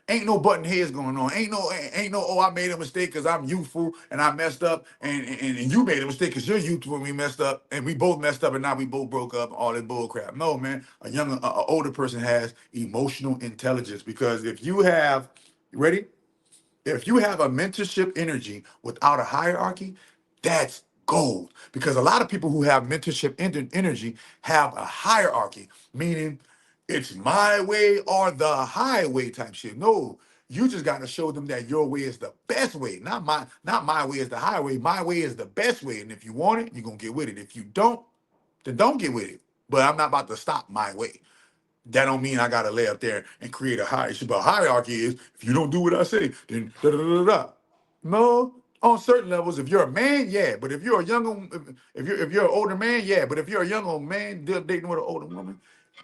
Ain't no button heads going on. Ain't no, oh, I made a mistake because I'm youthful and I messed up, and you made a mistake because you're youthful and we messed up, and we both messed up and now we both broke up, all that bull crap. No, man, a older person has emotional intelligence, because if you have, ready? If you have a mentorship energy without a hierarchy, that's gold. Because a lot of people who have mentorship energy have a hierarchy, meaning it's my way or the highway type shit. No, you just got to show them that your way is the best way. Not my way is the highway. My way is the best way. And if you want it, you're going to get with it. If you don't, then don't get with it. But I'm not about to stop my way. That don't mean I gotta lay up there and create a hierarchy. But hierarchy is, if you don't do what I say, then da da da da. No, on certain levels, if you're a man, yeah. But if you're a younger, if you're an older man, yeah. But if you're a younger man dating with an older woman,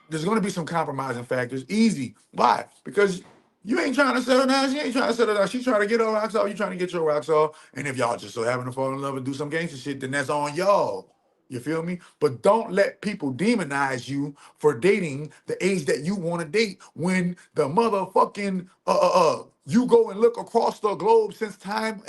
there's gonna be some compromising factors. Easy. Why? Because you ain't trying to settle down. She ain't trying to settle down. She's trying to get her rocks off. You trying to get your rocks off. And if y'all just so happen to fall in love and do some gangster shit, then that's on y'all. You feel me? But don't let people demonize you for dating the age that you want to date, when the motherfucking you go and look across the globe since time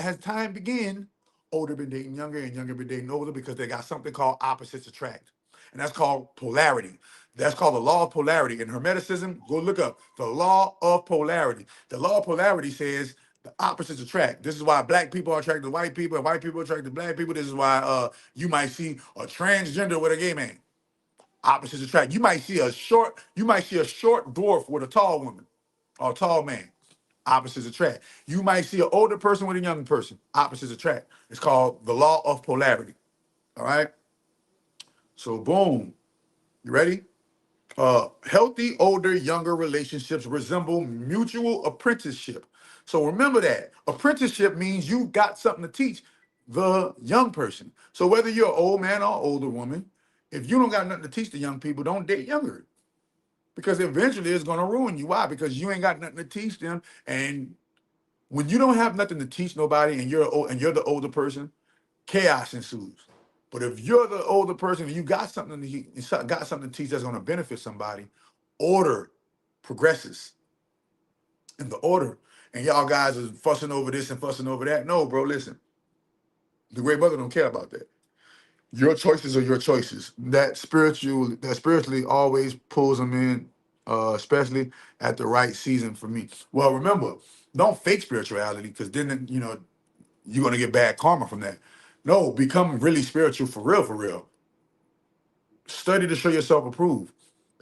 began. Older been dating younger and younger been dating older, because they got something called opposites attract. And that's called polarity. That's called the law of polarity. In Hermeticism, go look up the law of polarity. The law of polarity says The opposites attract. This is why black people are attracted to white people and white people are attracted to black people. This is why you might see a transgender with a gay man. Opposites attract. You might see a short dwarf with a tall woman or a tall man. Opposites attract. You might see an older person with a young person. Opposites attract. It's called the law of polarity. All right. So boom. You ready? Healthy older younger relationships resemble mutual apprenticeship. So remember that apprenticeship means you got something to teach the young person. So whether you're an old man or older woman, if you don't got nothing to teach the young people, don't date younger, because eventually it's going to ruin you. Why? Because you ain't got nothing to teach them. And when you don't have nothing to teach nobody and you're the older person, chaos ensues. But if you're the older person and you got something to teach that's going to benefit somebody, order progresses in the order. And y'all guys are fussing over this and fussing over that. No, bro, listen. The great brother don't care about that. Your choices are your choices. That spiritually always pulls them in, especially at the right season for me. Well, remember, don't fake spirituality, because then you're gonna get bad karma from that. No, become really spiritual for real, for real. Study to show yourself approved.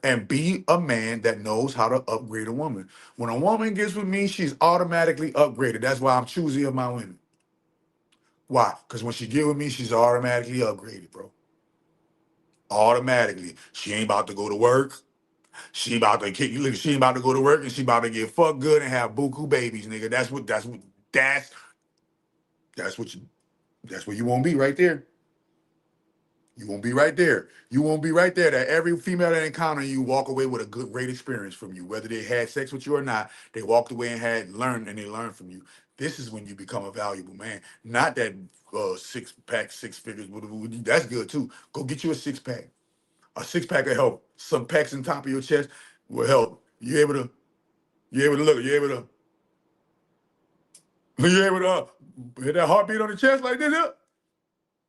And be a man that knows how to upgrade a woman. When a woman gets with me, she's automatically upgraded. That's why I'm choosy of my women. Why? Because when she get with me, she's automatically upgraded, bro. Automatically. She ain't about to go to work. She about to kick you. Look, she ain't about to go to work and she about to get fucked good and have buku babies, nigga. That's what you won't be right there. You won't be right there. You won't be right there. That every female that encounter you walk away with a great experience from you. Whether they had sex with you or not, they walked away and they learned from you. This is when you become a valuable man. Not that six pack, six figures. That's good too. Go get you a six pack. A six pack will help. Some packs on top of your chest will help. You able to look. You able to hit that heartbeat on the chest like this.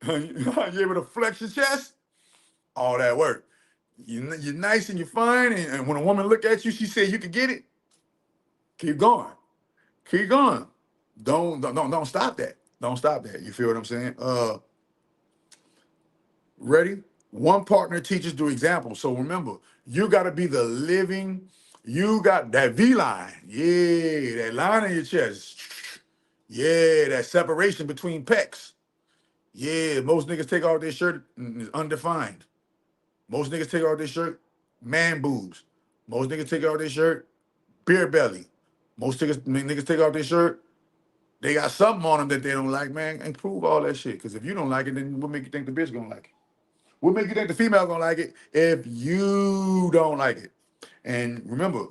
You able to flex your chest. All that work. You're nice and you're fine, and when a woman look at you, she say you can get it. Keep going. Keep going. Don't stop that. Don't stop that. You feel what I'm saying? Ready? One partner teaches through example. So remember, you got to be the living. You got that V line. Yeah, that line in your chest. Yeah, that separation between pecs. Yeah, most niggas take off their shirt and it's undefined. Most niggas take off their shirt, man boobs. Most niggas take off their shirt, beer belly. Most niggas take off their shirt, they got something on them that they don't like, man. Improve all that shit. Because if you don't like it, then what make you think the bitch gonna like it? What make you think the female gonna like it if you don't like it? And remember,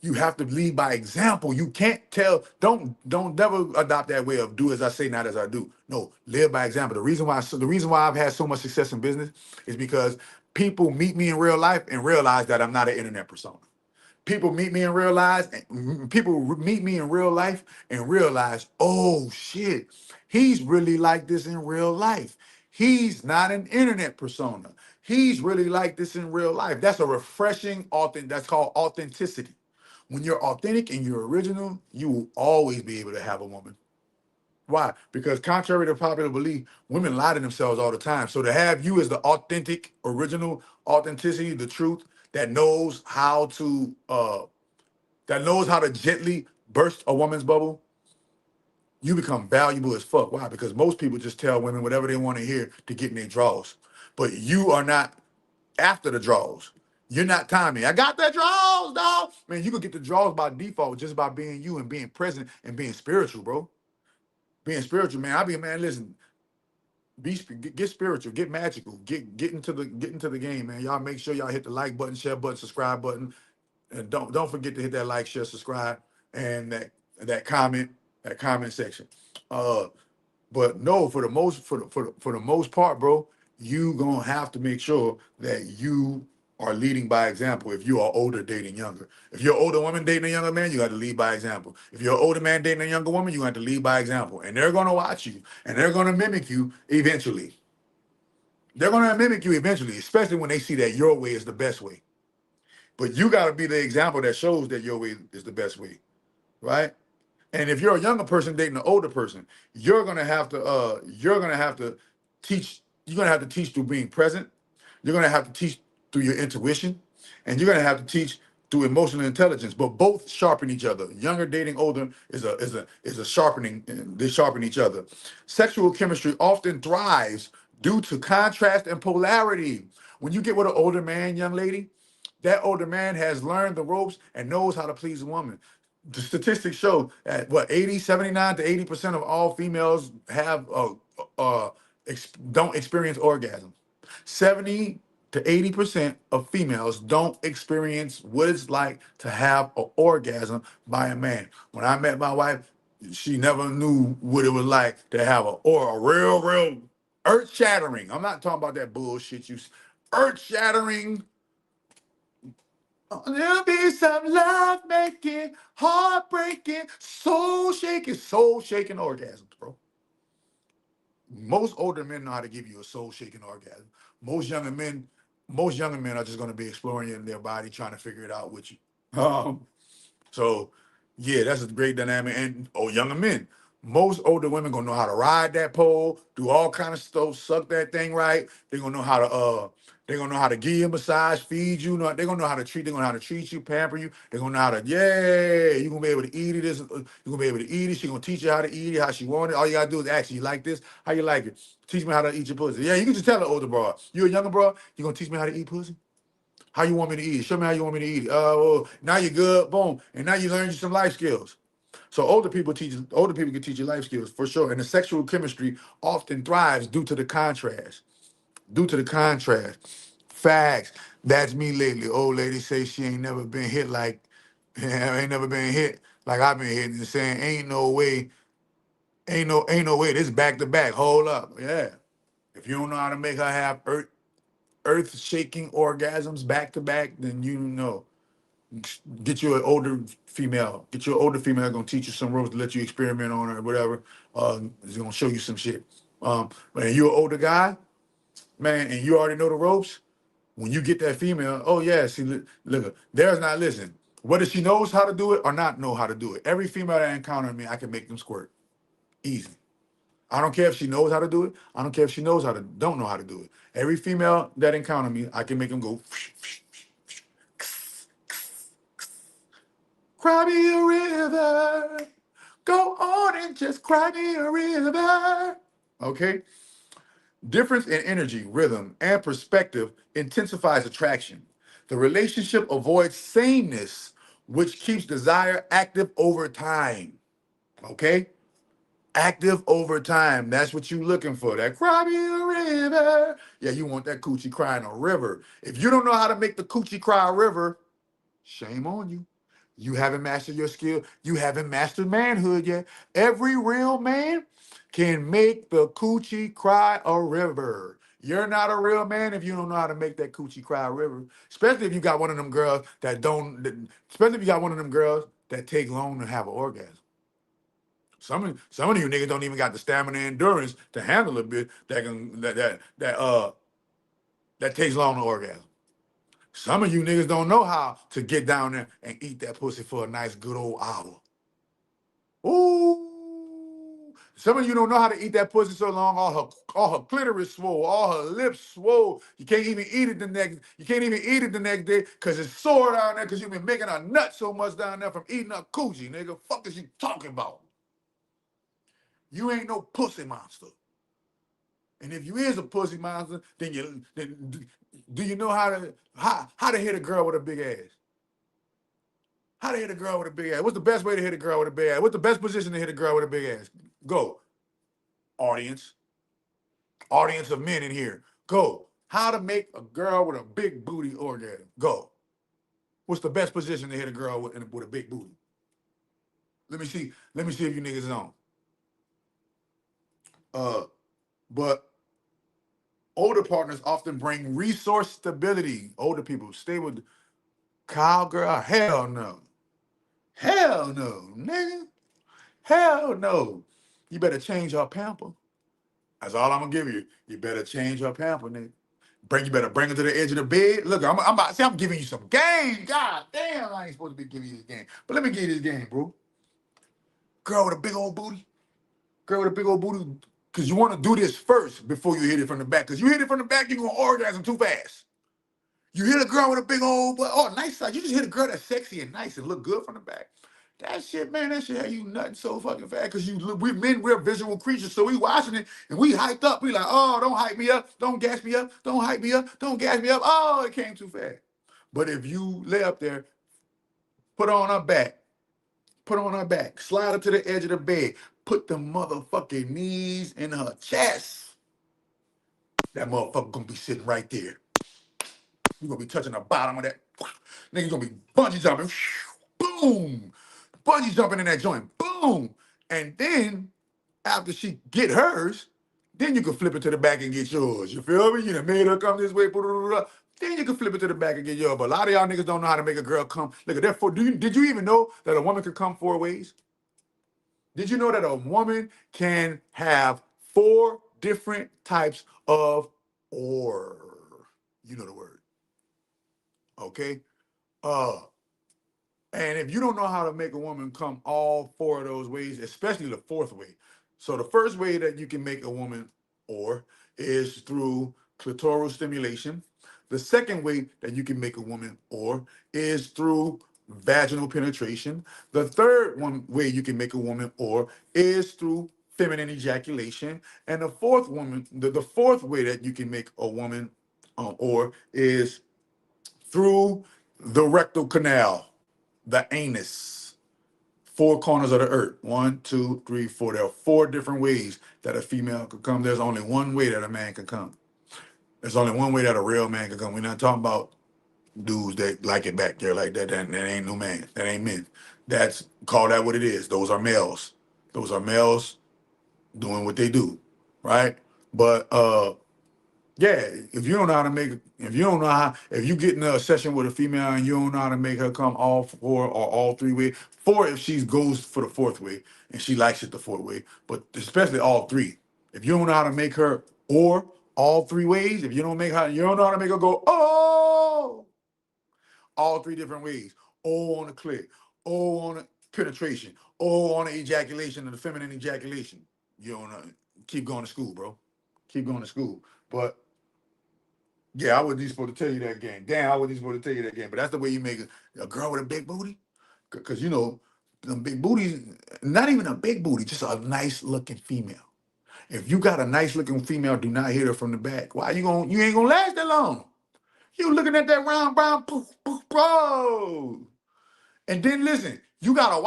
you have to lead by example. You can't tell. Don't never adopt that way of do as I say, not as I do. No, live by example. The reason why I've had so much success in business is because people meet me in real life and realize that I'm not an internet persona. People meet me in real life and realize, oh shit, he's really like this in real life. He's not an internet persona. He's really like this in real life. That's a refreshing that's called authenticity. When you're authentic and you're original, you will always be able to have a woman. Why? Because contrary to popular belief, women lie to themselves all the time. So to have you as the authentic, original authenticity, the truth that knows how to gently burst a woman's bubble, you become valuable as fuck. Why? Because most people just tell women whatever they want to hear to get in their draws. But you are not after the draws. You're not timing. I got the draws, dog. Man, you could get the draws by default just by being you and being present and being spiritual, bro. Being spiritual, man. Man, listen, get spiritual, get magical, get into the game, man. Y'all make sure y'all hit the like button, share button, subscribe button. And don't forget to hit that like, share, subscribe, and that comment section. But no, for the most part, bro, you gonna have to make sure that you are leading by example. If you are older dating younger, if you're an older woman dating a younger man, you got to lead by example. If you're an older man dating a younger woman, you have to lead by example. And they're gonna watch you, and they're gonna mimic you eventually. They're gonna mimic you eventually, especially when they see that your way is the best way. But you got to be the example that shows that your way is the best way, right? And if you're a younger person dating an older person, you're gonna have to teach. You're gonna have to teach through being present. You're gonna have to teach through your intuition, and you're gonna have to teach through emotional intelligence. But both sharpen each other. Younger dating older is a sharpening. They sharpen each other. Sexual chemistry often thrives due to contrast and polarity. When you get with an older man, young lady, that older man has learned the ropes and knows how to please a woman. The statistics show that 79 to 80% of all females have don't experience orgasm. 70 to 80% of females don't experience what it's like to have an orgasm by a man. When I met my wife, she never knew what it was like to have a real earth shattering. I'm not talking about that bullshit earth shattering. There'll be some love making, heartbreaking, soul shaking orgasms, bro. Most older men know how to give you a soul shaking orgasm. Most younger men, most younger men are just going to be exploring in their body, trying to figure it out with you. So, yeah, that's a great dynamic. And younger men, most older women gonna know how to ride that pole, do all kind of stuff, suck that thing right. They're gonna know how to give you a massage, feed you. They're gonna know how to treat. They're gonna know how to treat you, pamper you. They're gonna know how to, yeah, you're gonna be able to eat it. You're gonna be able to eat it. She's gonna teach you how to eat it, how she want it. All you gotta do is ask, you like this? How you like it? Teach me how to eat your pussy. Yeah, you can just tell an older bro. You a younger bro, you gonna teach me how to eat pussy? How you want me to eat it? Show me how you want me to eat it. Well, now you're good, boom. And now you learned you some life skills. So older people can teach you life skills for sure. And the sexual chemistry often thrives due to the contrast. Due to the contrast. Facts. That's me lately. Old lady say she ain't never been hit like ain't never been hit like I've been hit, and saying ain't no way, ain't no way. This back to back. Hold up. Yeah. If you don't know how to make her have earth shaking orgasms back to back, then you know. Get you an older female. Get you an older female gonna teach you some ropes to let you experiment on her or whatever. Is gonna show you some shit. But you're an older guy, man, and you already know the ropes. When you get that female, oh yeah, see, look, there's not listen. Whether she knows how to do it or not know how to do it. Every female that encounter me, I can make them squirt. Easy. I don't care if she knows how to do it. I don't care if she don't know how to do it. Every female that encounter me, I can make them go. Cry me a river. Go on and just cry me a river. Okay? Difference in energy, rhythm, and perspective intensifies attraction. The relationship avoids sameness, which keeps desire active over time. Okay? Active over time. That's what you're looking for. That cry me a river. Yeah, you want that coochie crying a river. If you don't know how to make the coochie cry a river, shame on you. You haven't mastered your skill. You haven't mastered manhood yet. Every real man can make the coochie cry a river. You're not a real man if you don't know how to make that coochie cry a river. Especially if you got one of them girls especially if you got one of them girls that take long to have an orgasm. Some of you niggas don't even got the stamina and endurance to handle a bit that takes long to orgasm. Some of you niggas don't know how to get down there and eat that pussy for a nice good old hour. Ooh. Some of you don't know how to eat that pussy so long, all her clitoris swole, all her lips swole. You can't even eat it the next day because it's sore down there because you've been making a nut so much down there from eating a coochie, nigga. Fuck is you talking about? You ain't no pussy monster. And if you is a pussy monster, then do you know how to hit a girl with a big ass? How to hit a girl with a big ass? What's the best way to hit a girl with a big ass? What's the best position to hit a girl with a big ass? Go. Audience. Audience of men in here. Go. How to make a girl with a big booty orgasm. Go. What's the best position to hit a girl with a big booty? Let me see if you niggas is on. But older partners often bring resource stability. Older people stay with cowgirl. Hell no. Hell no, nigga. Hell no. You better change her pamper. That's all I'm gonna give you. You better change her pamper, nigga. You better bring her to the edge of the bed. Look, I'm giving you some game. God damn, I ain't supposed to be giving you this game. But let me give you this game, bro. girl with a big old booty, girl with a big old booty, because you want to do this first before you hit it from the back. Because you hit it from the back, you're going to orgasm too fast. You hit a girl with a big old, nice side. You just hit a girl that's sexy and nice and look good from the back. That shit, man, that shit have you nutting so fucking fast. Because we're visual creatures, so we watching it and we hyped up. We like, oh, don't hype me up, don't gas me up, don't hype me up, don't gas me up. Oh, it came too fast. But if you lay up there, put on her back, slide her to the edge of the bed, put the motherfucking knees in her chest. That motherfucker gonna be sitting right there. You're gonna be touching the bottom of that. Nigga gonna be bungee jumping. Boom. Bungee jumping in that joint. Boom. And then after she get hers, then you can flip it to the back and get yours. You feel me? You done made her come this way. Then you can flip it to the back and get yours. But a lot of y'all niggas don't know how to make a girl come. Look at that. Did you even know that a woman could come 4 ways? Did you know that a woman can have 4 different types of or? You know the word. Okay? And if you don't know how to make a woman come all 4 of those ways, especially the 4th way. So the first way that you can make a woman or is through clitoral stimulation. The second way that you can make a woman or is through vaginal penetration. The third way you can make a woman or is through feminine ejaculation. And the fourth way that you can make a woman or is through the rectal canal, the anus, 4 corners of the earth. 1, 2, 3, 4. There are 4 different ways that a female could come. There's only one way that a man can come. There's only one way that a real man can come. We're not talking about dudes that like it back there like that. That ain't no man. That ain't men. Call that what it is. Those are males. Those are males doing what they do, right? But yeah, if you don't know how to make, if you get in a session with a female and you don't know how to make her come all 4 or all 3 ways, 4 if she goes for the 4th way and she likes it the 4th way, but especially all 3. If you don't know how to make her or all 3 ways, if you don't know how to make her go, oh, all 3 different ways, oh on the clit, oh on the penetration, oh on the ejaculation and the feminine ejaculation, you don't know, keep going to school, bro. Keep going to school. But yeah, I wasn't even supposed to tell you that game. Damn, I wasn't even supposed to tell you that game. But that's the way you make a girl with a big booty. Because, them big booties, not even a big booty, just a nice looking female. If you got a nice looking female, do not hit her from the back. Why you ain't gonna last that long. You looking at that round brown poof, poof, bro. And then listen, you gotta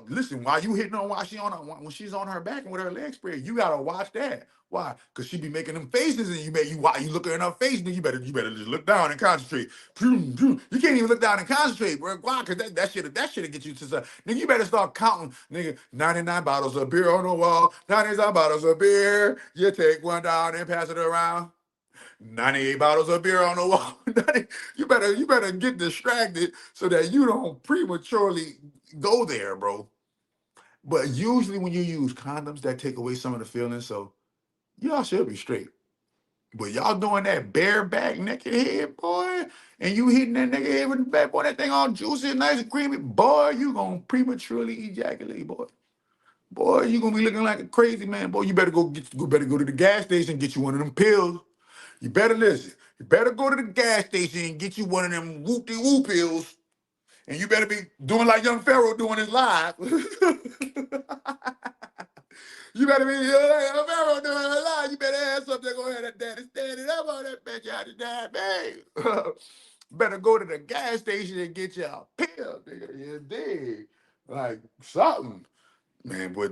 listen while you hitting on when she's on her back and with her legs spread. You gotta watch that. Why? Because she be making them faces, and while you looking at her face, then you better just look down and concentrate. You can't even look down and concentrate, bro. Why? Because that shit get you to something. Nigga, you better start counting, nigga. 99 bottles of beer on the wall. 99 bottles of beer. You take one down and pass it around. 98 bottles of beer on the wall. You better get distracted so that you don't prematurely go there, bro. But usually when you use condoms, that take away some of the feelings, so y'all should be straight. But y'all doing that bareback naked head, boy, and you hitting that nigga head with the back, boy, that thing all juicy and nice and creamy, boy, you gonna prematurely ejaculate, boy. Boy, you gonna be looking like a crazy man, boy. You better go to the gas station and get you one of them pills. You better listen. You better go to the gas station and get you one of them whoop-de-woo pills. And you better be doing like Young Pharaoh doing his live. You better be like Young Pharaoh doing his live. You better have something going to have that daddy standing up on that bitch out of that, babe. Better go to the gas station and get you a pill, nigga. You dig? Like something. Man, but,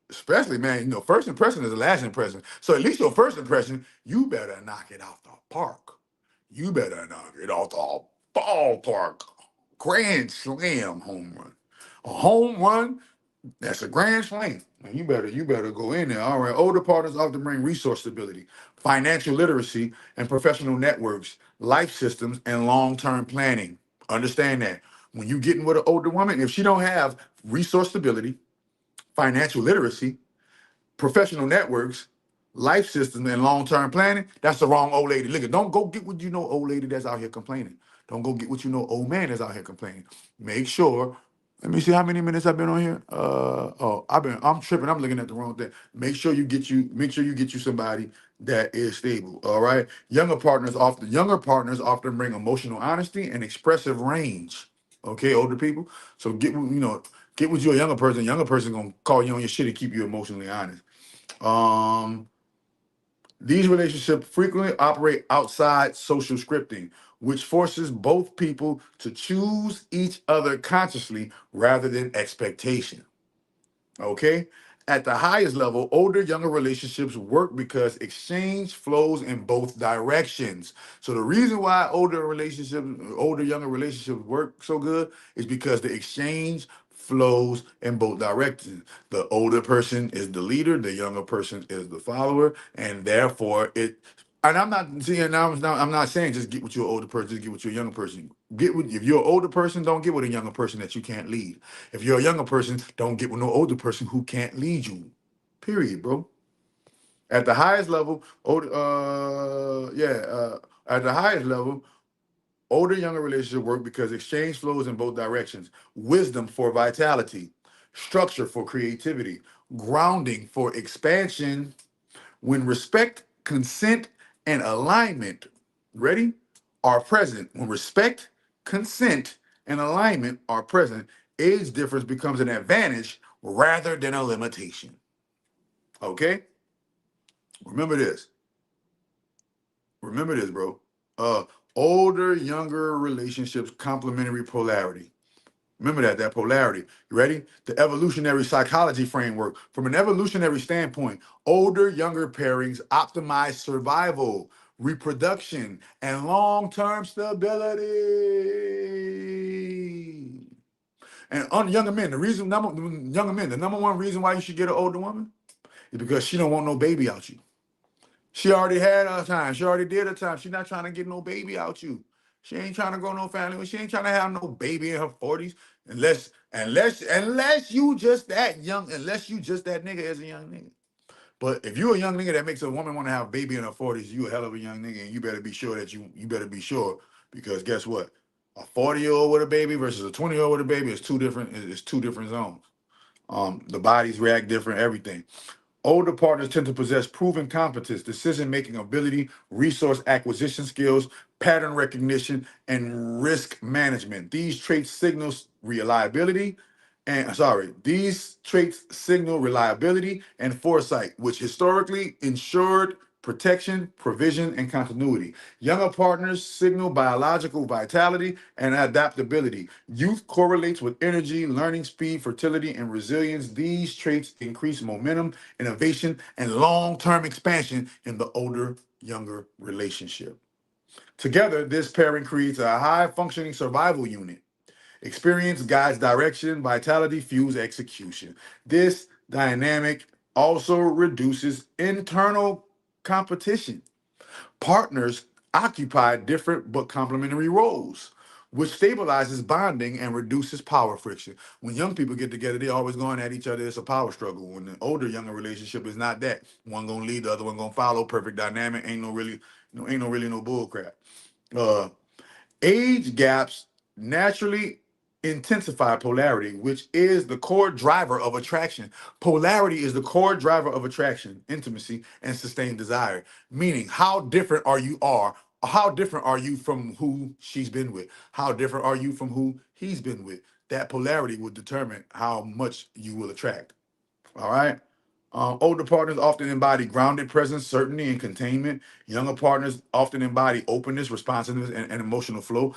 especially, man, first impression is the last impression. So at least your first impression, you better knock it out the park. You better knock it out the ballpark. Grand slam home run. A home run, that's a grand slam. And you better go in there. All right, older partners often bring resource stability, financial literacy, and professional networks, life systems, and long-term planning. Understand that. When you getting with an older woman, if she don't have resource stability, financial literacy, professional networks, life systems, and long-term planning, that's the wrong old lady. Look, don't go get what old lady that's out here complaining. Don't go get what old man that's out here complaining. Make sure Let me see how many minutes I've been on here. I'm tripping. I'm looking at the wrong thing. Make sure you get you somebody that is stable. All right. Younger partners often bring emotional honesty and expressive range. Okay, older people. So get with you a younger person. Younger person gonna call you on your shit and keep you emotionally honest. Um, these relationships frequently operate outside social scripting, which forces both people to choose each other consciously rather than expectation. Okay? At the highest level, older younger relationships work because exchange flows in both directions. So the reason why older younger relationships work so good is because the exchange flows in both directions. The older person is the leader, the younger person is the follower, and therefore it. And I'm not seeing now. I'm not saying just get with your older person, just get with your younger person. If you're an older person, don't get with a younger person that you can't lead. If you're a younger person, don't get with no older person who can't lead you. Period, bro. At the highest level, at the highest level, older younger relationships work because exchange flows in both directions. Wisdom for vitality, structure for creativity, grounding for expansion. When respect, consent, and alignment, ready, are present. When respect, consent, and alignment are present, age difference becomes an advantage rather than a limitation. Okay? Remember this. Remember this, bro. Uh, older, younger relationships, complementary polarity. Remember that polarity. You ready? The evolutionary psychology framework. From an evolutionary standpoint, older, younger pairings optimize survival, reproduction, and long-term stability. And on younger men, the number one reason why you should get an older woman is because she don't want no baby out you. She already had her time. She already did her time. She's not trying to get no baby out you. She ain't trying to go no family. She ain't trying to have no baby in her 40s. Unless you just that young, unless you just that nigga as a young nigga. But if you a young nigga that makes a woman want to have a baby in her 40s, you a hell of a young nigga, and you better be sure you better be sure, because guess what? A 40-year-old with a baby versus a 20-year-old with a baby is two different zones. The bodies react different, everything. Older partners tend to possess proven competence, decision-making ability, resource acquisition skills, pattern recognition, and risk management. These traits signal reliability and foresight, which historically ensured protection, provision, and continuity. Younger partners signal biological vitality and adaptability. Youth correlates with energy, learning speed, fertility, and resilience. These traits increase momentum, innovation, and long-term expansion in the older younger relationship. Together, this pairing creates a high-functioning survival unit. Experience guides direction, vitality fuels execution. This dynamic also reduces internal competition. Partners occupy different but complementary roles, which stabilizes bonding and reduces power friction. When young people get together, they always going at each other. It's a power struggle. When the older younger relationship is not that. One gonna lead, the other one gonna follow. Perfect dynamic. Ain't no really no bull crap. Uh, Age gaps naturally intensify polarity, which is the core driver of attraction. Polarity is the core driver of attraction, intimacy, and sustained desire. Meaning, how different are you from who she's been with? How different are you from who he's been with? That polarity will determine how much you will attract. All right. Older partners often embody grounded presence, certainty, and containment. Younger partners often embody openness, responsiveness, and emotional flow.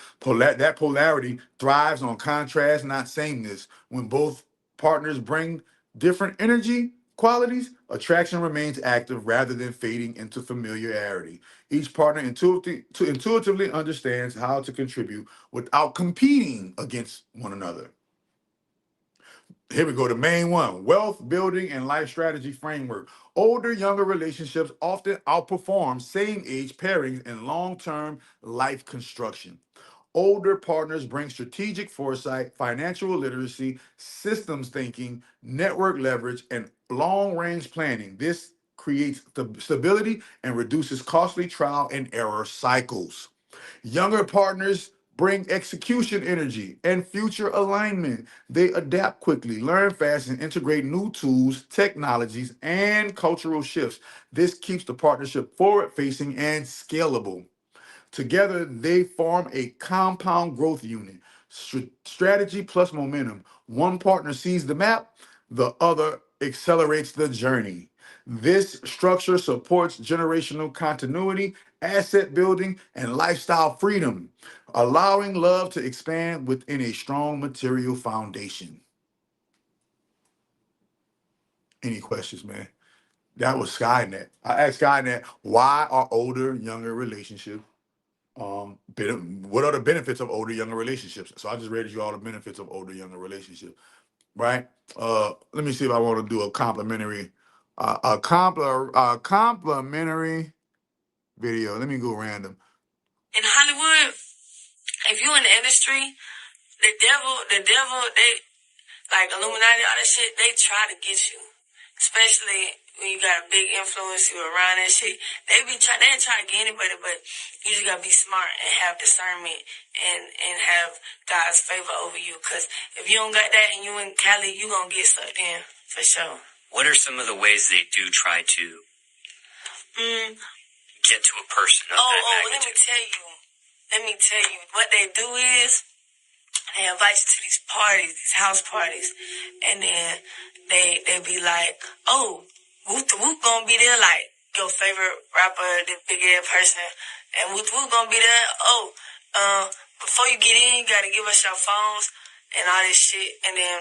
That polarity thrives on contrast, not sameness. When both partners bring different energy qualities, attraction remains active rather than fading into familiarity. Each partner intuitively understands how to contribute without competing against one another. Here we go, the main one: wealth building and life strategy framework. Older, younger relationships often outperform same age pairings in long term life construction. Older partners bring strategic foresight, financial literacy, systems thinking, network leverage, and long range planning. This creates stability and reduces costly trial and error cycles. Younger partners bring execution energy and future alignment. They adapt quickly, learn fast, and integrate new tools, technologies, and cultural shifts. This keeps the partnership forward facing and scalable. Together, they form a compound growth unit. Strategy plus momentum. One partner sees the map, the other accelerates the journey. This structure supports generational continuity, asset building, and lifestyle freedom, allowing love to expand within a strong material foundation. Any questions, man? That was Skynet. I asked Skynet, why are older, younger relationships what are the benefits of older younger relationships? So I just read you all the benefits of older younger relationships, right? Let me see if I want to do a complimentary complimentary video. Let me go random. In Hollywood, if you in the industry, the devil, they like Illuminati, all that shit, they try to get you. Especially when you got a big influence, you around that shit. They ain't try to get anybody, but you just gotta be smart and have discernment and have God's favor over you. Cause if you don't got that and you in Cali, you gonna get sucked in for sure. What are some of the ways they do try to get to a person of that magnitude? Let me tell you. What they do is they invite you to these parties, these house parties, and then they be like, oh, Whoop the Whoop gonna be there, like your favorite rapper, the big ass person, and Whoop the Whoop gonna be there. Oh, before you get in, you gotta give us your phones and all this shit, and then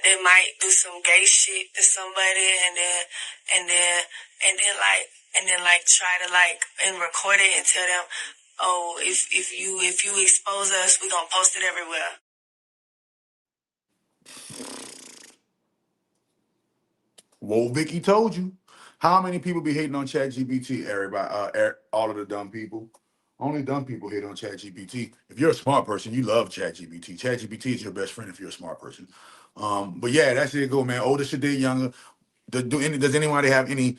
they might do some gay shit to somebody, and then try to and record it and tell them, oh, if you expose us, we gonna post it everywhere. Whoa, Vicky told you. How many people be hating on ChatGPT? Everybody, all of the dumb people. Only dumb people hate on ChatGPT. If you're a smart person, you love ChatGPT. ChatGPT is your best friend if you're a smart person. But yeah, that's it. Go, man. Older should date younger. Does anybody have any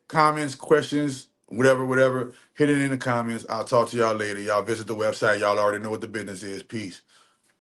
comments, questions, whatever? Hit it in the comments. I'll talk to y'all later. Y'all visit the website. Y'all already know what the business is. Peace.